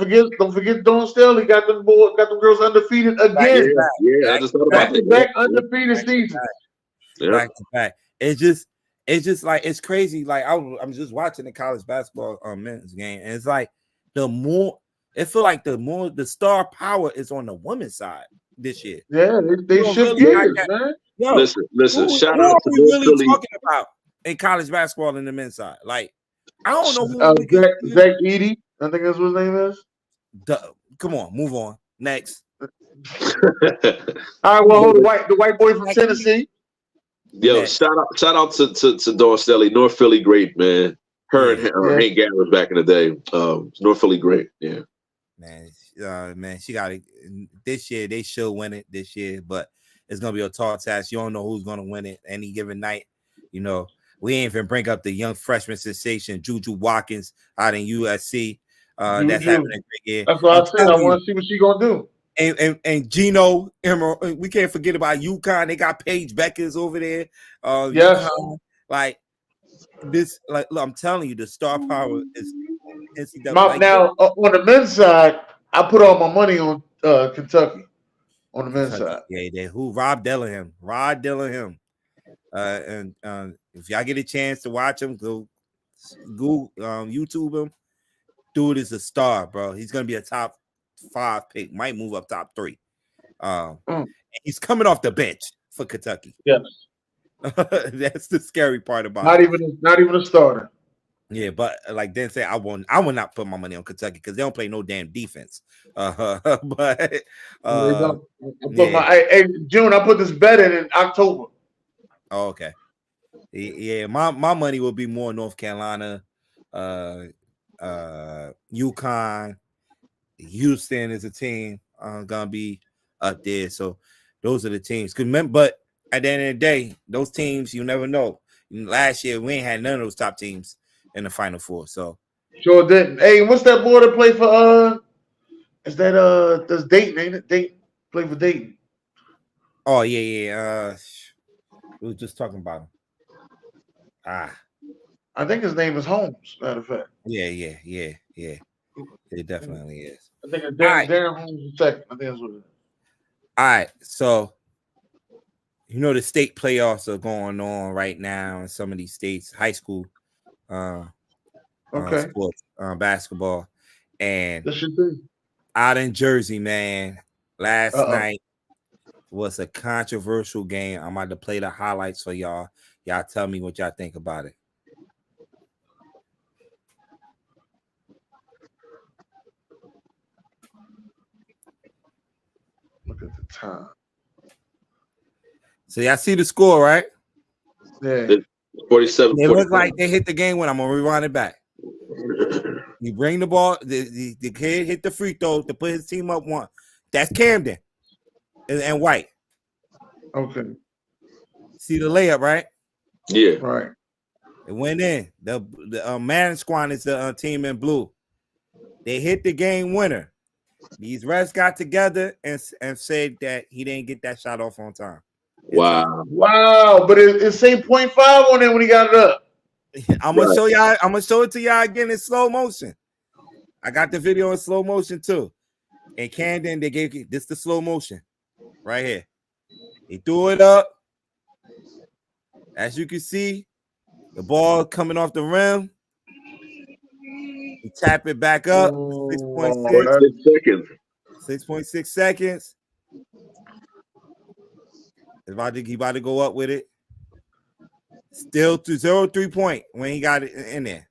Staley got them girls undefeated again. Yeah, I just thought about that. Back undefeated season. Back to back. It's just like it's crazy. Like I'm just watching the college basketball men's game, and it's like the star power is on the women's side this year. Yeah, they shift gears, man. Yo, listen. Shout out to who are we really talking about in college basketball in the men's side? Like, I don't know who Zach Edey. I think that's what his name is. Come on, move on. Next. All right, well, the white boy from Tennessee. Yo, shout out to Dawn Staley, North Philly great, man. Her and Hank Garrett back in the day. North Philly great, yeah. Man, she got it this year. They should win it this year, but it's gonna be a tall task. You don't know who's gonna win it any given night. You know, we ain't even bring up the young freshman sensation Juju Watkins out in USC. That's having a great year. That's what I said. I want to see what she gonna do. And Gino Emerald, we can't forget about UConn. They got Paige Beckers over there. Yes. UConn, like this, like look, I'm telling you, the star power is NCAA. Now on the men's side, I put all my money on Kentucky. On the men's side, yeah, who? Rod Dillingham. And if y'all get a chance to watch him, go YouTube him. Dude is a star, bro. He's gonna be a top 5 pick, might move up top 3. He's coming off the bench for Kentucky. Yes. That's the scary part about not it. Even a starter. Yeah, but like Dan said, I will not put my money on Kentucky because they don't play no damn defense. But June, I put this bet in October. Oh, okay. Yeah, my money will be more North Carolina, UConn, Houston is a team gonna be up there. So those are the teams. But at the end of the day, those teams you never know. Last year we ain't had none of those top teams in the Final Four. So sure didn't. Hey, what's that boy that play for? Is that does Dayton? Ain't it? Dayton play for Dayton? Oh yeah. We were just talking about him. I think his name is Holmes. Matter of fact. Yeah. It definitely is. I think it's Darren Holmes is second. I think that's what it is. All right, so the state playoffs are going on right now in some of these states, high school sports, basketball, and out in Jersey, man, last night was a controversial game. I'm about to play the highlights for y'all. Y'all tell me what y'all think about it. Look at the time. So y'all see the score, right? Yeah. 47. It looked like they hit the game when I'm gonna rewind it back. You bring the ball, the kid hit the free throw to put his team up 1. That's Camden and White. Okay. See the layup, right? Yeah. Right. It went in. The Manasquan is the team in blue. They hit the game winner. These refs got together and said that he didn't get that shot off on time. Wow. Wow. But it say 0.5 on it when he got it up. I'm gonna show y'all. I'm gonna show it to y'all again in slow motion. I got the video in slow motion too. And Camden, they gave this the slow motion right here. He threw it up. As you can see, the ball coming off the rim. He tap it back up. 6.6 seconds. 6.6 seconds. He about to go up with it. Still to 0 3-point when he got it in there.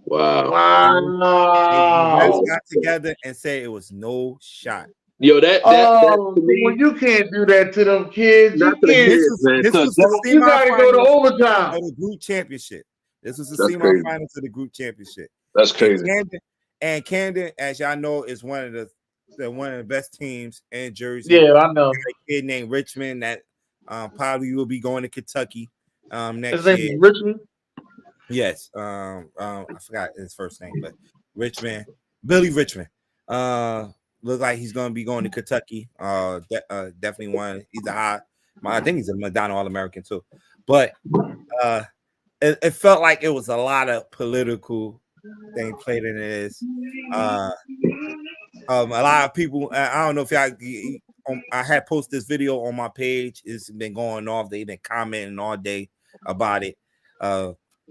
Wow. Wow. They got together and said it was no shot. Yo, that to me, well, you can't do that to them kids. not to the kids, man. This was the You gotta go to overtime. of the group championship. This was the That's crazy. semifinals of the group championship. That's crazy. And Camden, as y'all know, is one of the best teams in Jersey. Yeah, I know. A kid named Richmond that probably will be going to Kentucky next His name year. is Richmond. Yes. I forgot his first name, but Richmond, Billy Richmond. Look like he's gonna be going to Kentucky. Definitely one. He's a high. I think he's a McDonald All-American too. But it felt like it was a lot of political thing played in this. A lot of people. I don't know if y'all. I had posted this video on my page. It's been going off. They've been commenting all day about it.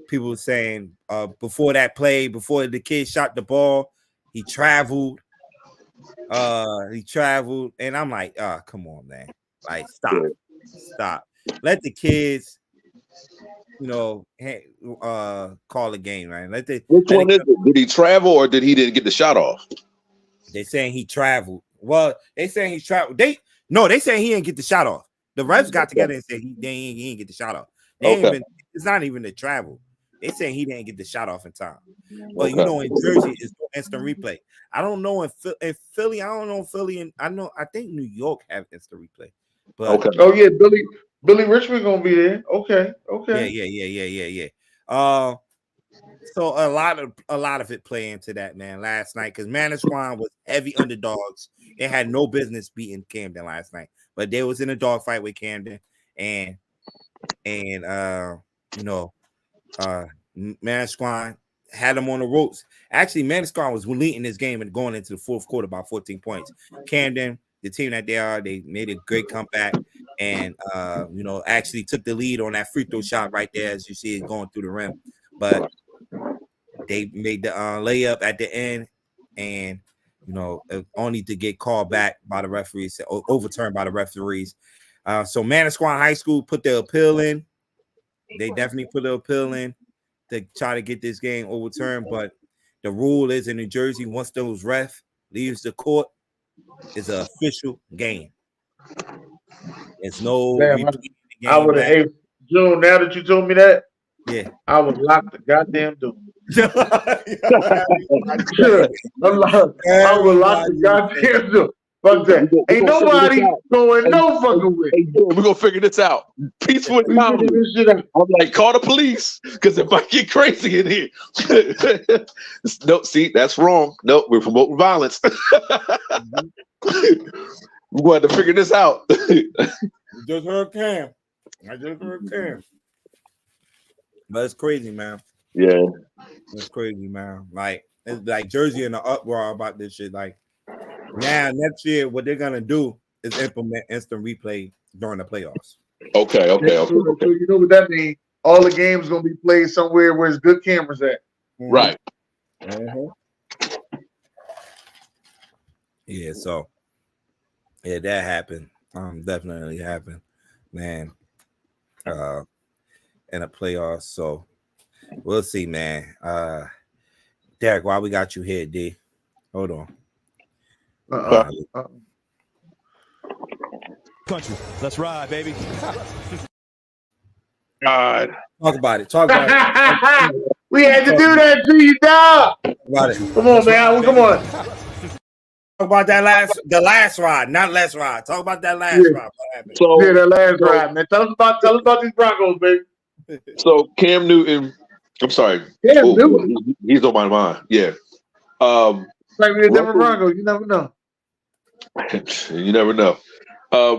People were saying before that play, before the kid shot the ball, he traveled. And I'm like, come on, man. Like, stop. Let the kids, call the game, right? Which one is it? Did he travel or didn't get the shot off? They saying he traveled. Well, they saying he traveled. They saying he didn't get the shot off. The refs got together and said he didn't get the shot off. It's not even the travel. They saying he didn't get the shot off in time. Well, in Jersey it's instant replay. I don't know in Philly. I don't know Philly, and I think New York have instant replay. But oh yeah, Billy Richmond gonna be there. Okay. Yeah. So a lot of it play into that, man. Last night, because Manasquan was heavy underdogs. They had no business beating Camden last night, but they was in a dogfight with Camden, and Manasquan had them on the ropes. Actually, Manasquan was leading this game and going into the fourth quarter by 14 points. Camden, the team that they made a great comeback and actually took the lead on that free throw shot right there, as you see it going through the rim. But they made the layup at the end, and only to get called back by the referees, overturned by the referees. So Manasquan High School put their appeal in. They definitely put their appeal in to try to get this game overturned. But the rule is in New Jersey, once those ref leaves the court, it's an official game. It's no. I would have. Hey, June. Now that you told me that, yeah, I would lock the goddamn door. I would lock the goddamn door. Fuck that. Ain't nobody going no fucking way. Hey, we're gonna figure this out. Peaceful and calm. I'm like, call the police because it might get crazy in here. No, see, that's wrong. No, we're promoting violence. We're going to figure this out. I just heard Cam. But it's crazy, man. Yeah, it's crazy, man. Like it's like Jersey in the uproar about this shit. Like now, next year, what they're gonna do is implement instant replay during the playoffs. Okay. So you know what that means? All the games gonna be played somewhere where there's good cameras at. Right. Mm-hmm. Yeah. So, yeah, that happened. Definitely happened, man. In the playoffs. So we'll see, man. Derek, why we got you here, D? Hold on. Country. Let's ride, baby. God. Talk about it. We had to do that to you, dog. About it. Come on, man. Come on. about the last ride, not last ride. Talk about that last ride. What happened? So Yeah, that last ride, man. Tell us about these Broncos, baby. So Cam Newton, I'm sorry. Cam Oh, Newton. he's on my mind. Yeah. Like the Denver Russell- Broncos, you never know. You never know.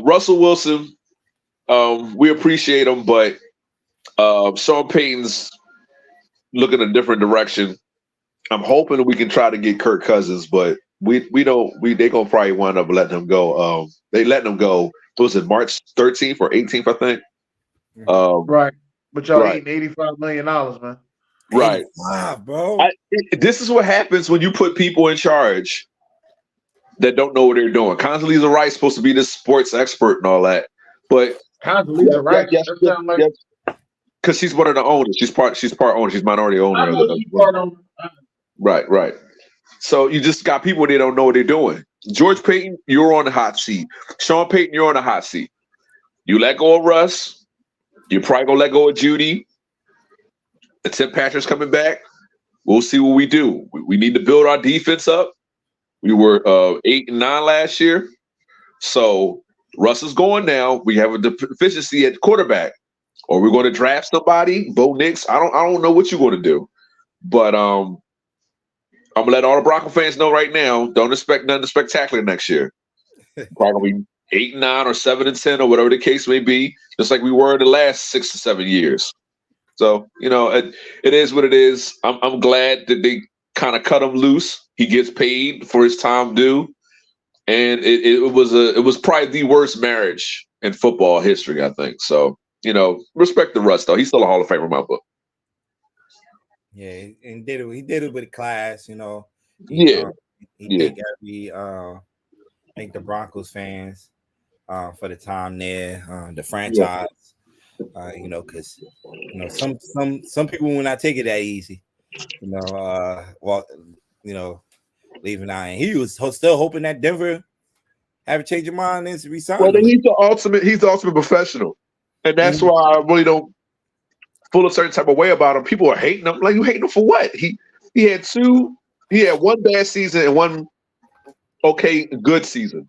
Russell Wilson, we appreciate him, but Sean Payton's looking a different direction. I'm hoping that we can try to get Kirk Cousins, but they gonna probably wind up letting him go. They letting him go. What was it, March 13th or 18th, I think? Right. But y'all Right. eating $85 million, man. Right. Wow, bro. This is what happens when you put people in charge that don't know what they're doing. Condoleezza Rice supposed to be this sports expert and all that, but Condoleezza Rice. That sound like because she's one of the owners. She's part owner. She's minority owner. I know she's part owner. Right. So you just got people they don't know what they're doing. George Payton, you're on the hot seat. Sean Payton, you're on the hot seat. You let go of Russ. You're probably gonna let go of Judy. And Tim Patrick's coming back. We'll see what we do. We need to build our defense up. We were 8-9 last year. So Russ is going now. We have a deficiency at quarterback. Or we're going to draft somebody, Bo Nix. I don't know what you're going to do. But I'm gonna let all the Bronco fans know right now, don't expect nothing spectacular next year. Probably 8-9 or 7-10 or whatever the case may be, just like we were the last 6 to 7 years. So, it is what it is. I'm glad that they kind of cut him loose. He gets paid for his time due. And it was probably the worst marriage in football history, I think. So, respect the Russ, though. He's still a Hall of Famer in my book. Yeah, and he did it with class, He thanked thank the Broncos fans for the time there, the franchise. Because some people will not take it that easy. Leaving out, and he was still hoping that Denver have a change of mind and resign. Well, then he's the ultimate professional, and that's why I really don't feel a certain type of way about him. People are hating him. Like, you hating him for what? He had one bad season and one good season.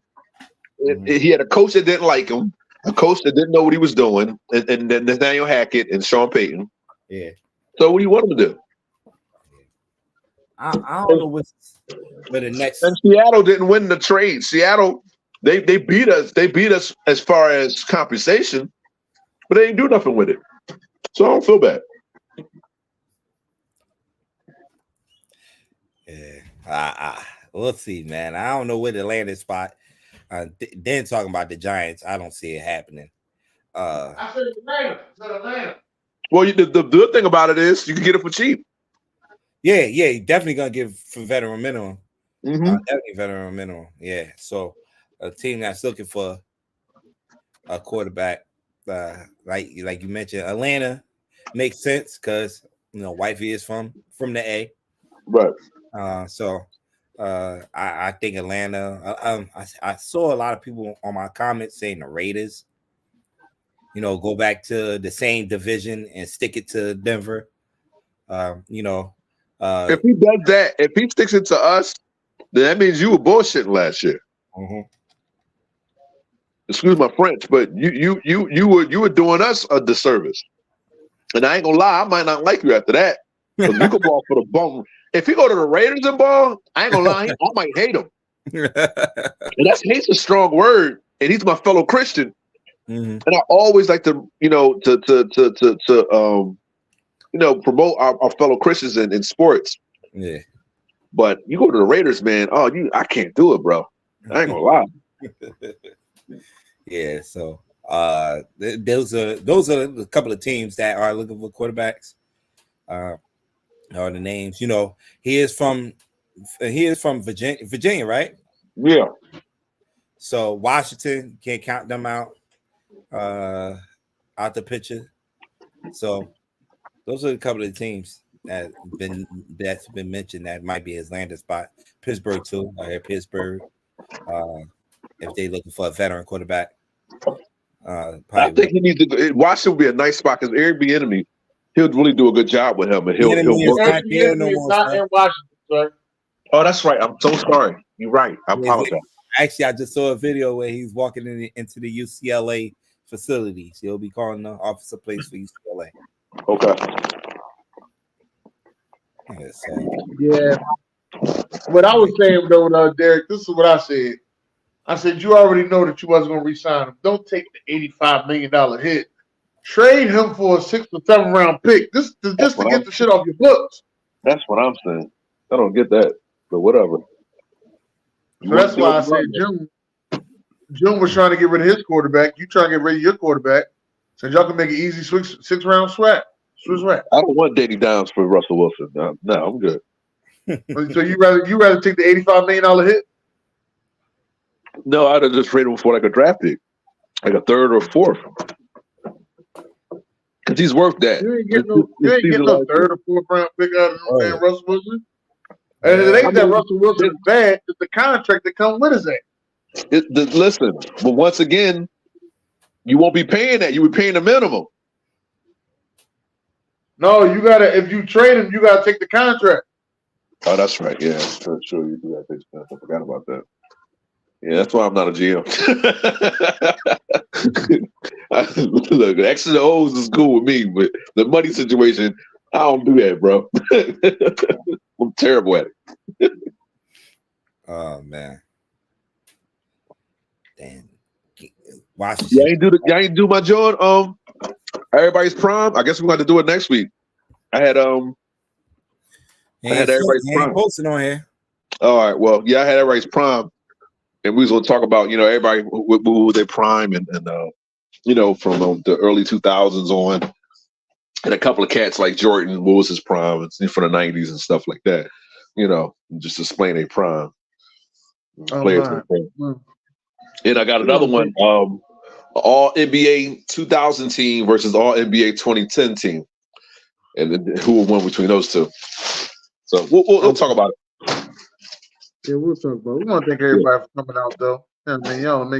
He had a coach that didn't like him, a coach that didn't know what he was doing, and then Nathaniel Hackett and Sean Payton. Yeah. So what do you want him to do? I don't know what's for the next. And Seattle didn't win the trade. Seattle, they beat us. They beat us as far as compensation, but they didn't do nothing with it. So I don't feel bad. Yeah. We'll see, man. I don't know where the landing spot. Then talking about the Giants, I don't see it happening. I said Atlanta. Well, the good thing about it is you can get it for cheap. Yeah, you're definitely gonna give for veteran minimum. Mm-hmm. Definitely veteran minimum. Yeah. So a team that's looking for a quarterback, like you mentioned, Atlanta makes sense because Wifey is from the A. Right. I think Atlanta. I saw a lot of people on my comments saying the Raiders. Go back to the same division and stick it to Denver. If he does that, if he sticks it to us, then that means you were bullshitting last year. Mm-hmm. Excuse my French, but you were doing us a disservice. And I ain't gonna lie, I might not like you after that. Because we could ball for the bum. If he go to the Raiders and ball, I ain't gonna lie, I might hate him. And hate's a strong word, and he's my fellow Christian. Mm-hmm. And I always like to, promote our fellow Christians in sports. Yeah. But you go to the Raiders, man. I can't do it, bro. I ain't gonna lie. Yeah. So those are a couple of teams that are looking for quarterbacks. Are the names? He is from Virginia, right? Yeah. So Washington can't count them out the picture. So those are a couple of teams that's been mentioned that might be his landing spot. Pittsburgh too. I hear Pittsburgh. If they're looking for a veteran quarterback, I think he needs to. Washington would be a nice spot because Eric Bieniemy, he'll really do a good job with him, and he'll work. Not in Washington, sir. Oh, that's right. I'm so sorry. You're right. I apologize. Actually, I just saw a video where he's walking into the UCLA facility. So he'll be calling the officer place for UCLA. Okay. Yeah. What I was saying though, Derek, this is what I said. I said you already know that you wasn't gonna re-sign him. Don't take the $85 million hit. Trade him for a 6th or 7th round pick. Just to get the shit off your books. That's what I'm saying. I don't get that, but whatever. So that's why I said June was trying to get rid of his quarterback. You trying to get rid of your quarterback. So y'all can make an easy 6th round swap. Swiss rap. I don't want Danny Downs for Russell Wilson. No, I'm good. So you rather take the $85 million hit? No, I'd have just traded him for like a draft pick, like a 3rd or 4th. Because he's worth that. You ain't getting no 3rd or 4th round pick out of no man Russell Wilson. And it ain't that Russell Wilson is bad. It's the contract that comes with his ass. Listen, but once again, you won't be paying that. You be paying the minimum. No, you gotta. If you trade him, you gotta take the contract. Oh, that's right. Yeah, sure. You do that. I forgot about that. Yeah, that's why I'm not a GM. Look, the X's and O's is cool with me, but the money situation, I don't do that, bro. I'm terrible at it. Oh man, damn. Washington. Y'all ain't do my joint. Everybody's prime. I guess we're going to do it next week. I had everybody's prime posting on here. All right. Well, yeah, I had everybody's prime, and we was going to talk about everybody who their prime and from the early 2000s on, and a couple of cats like Jordan. What was his prime from the 90s and stuff like that. Just explain their prime. Players. And I got another one. All NBA 2000 team versus All NBA 2010 team, and then who will win between those two. So we'll talk about it. Yeah, we'll talk about it. We want to thank everybody for coming out, though. Yeah, man, y'all make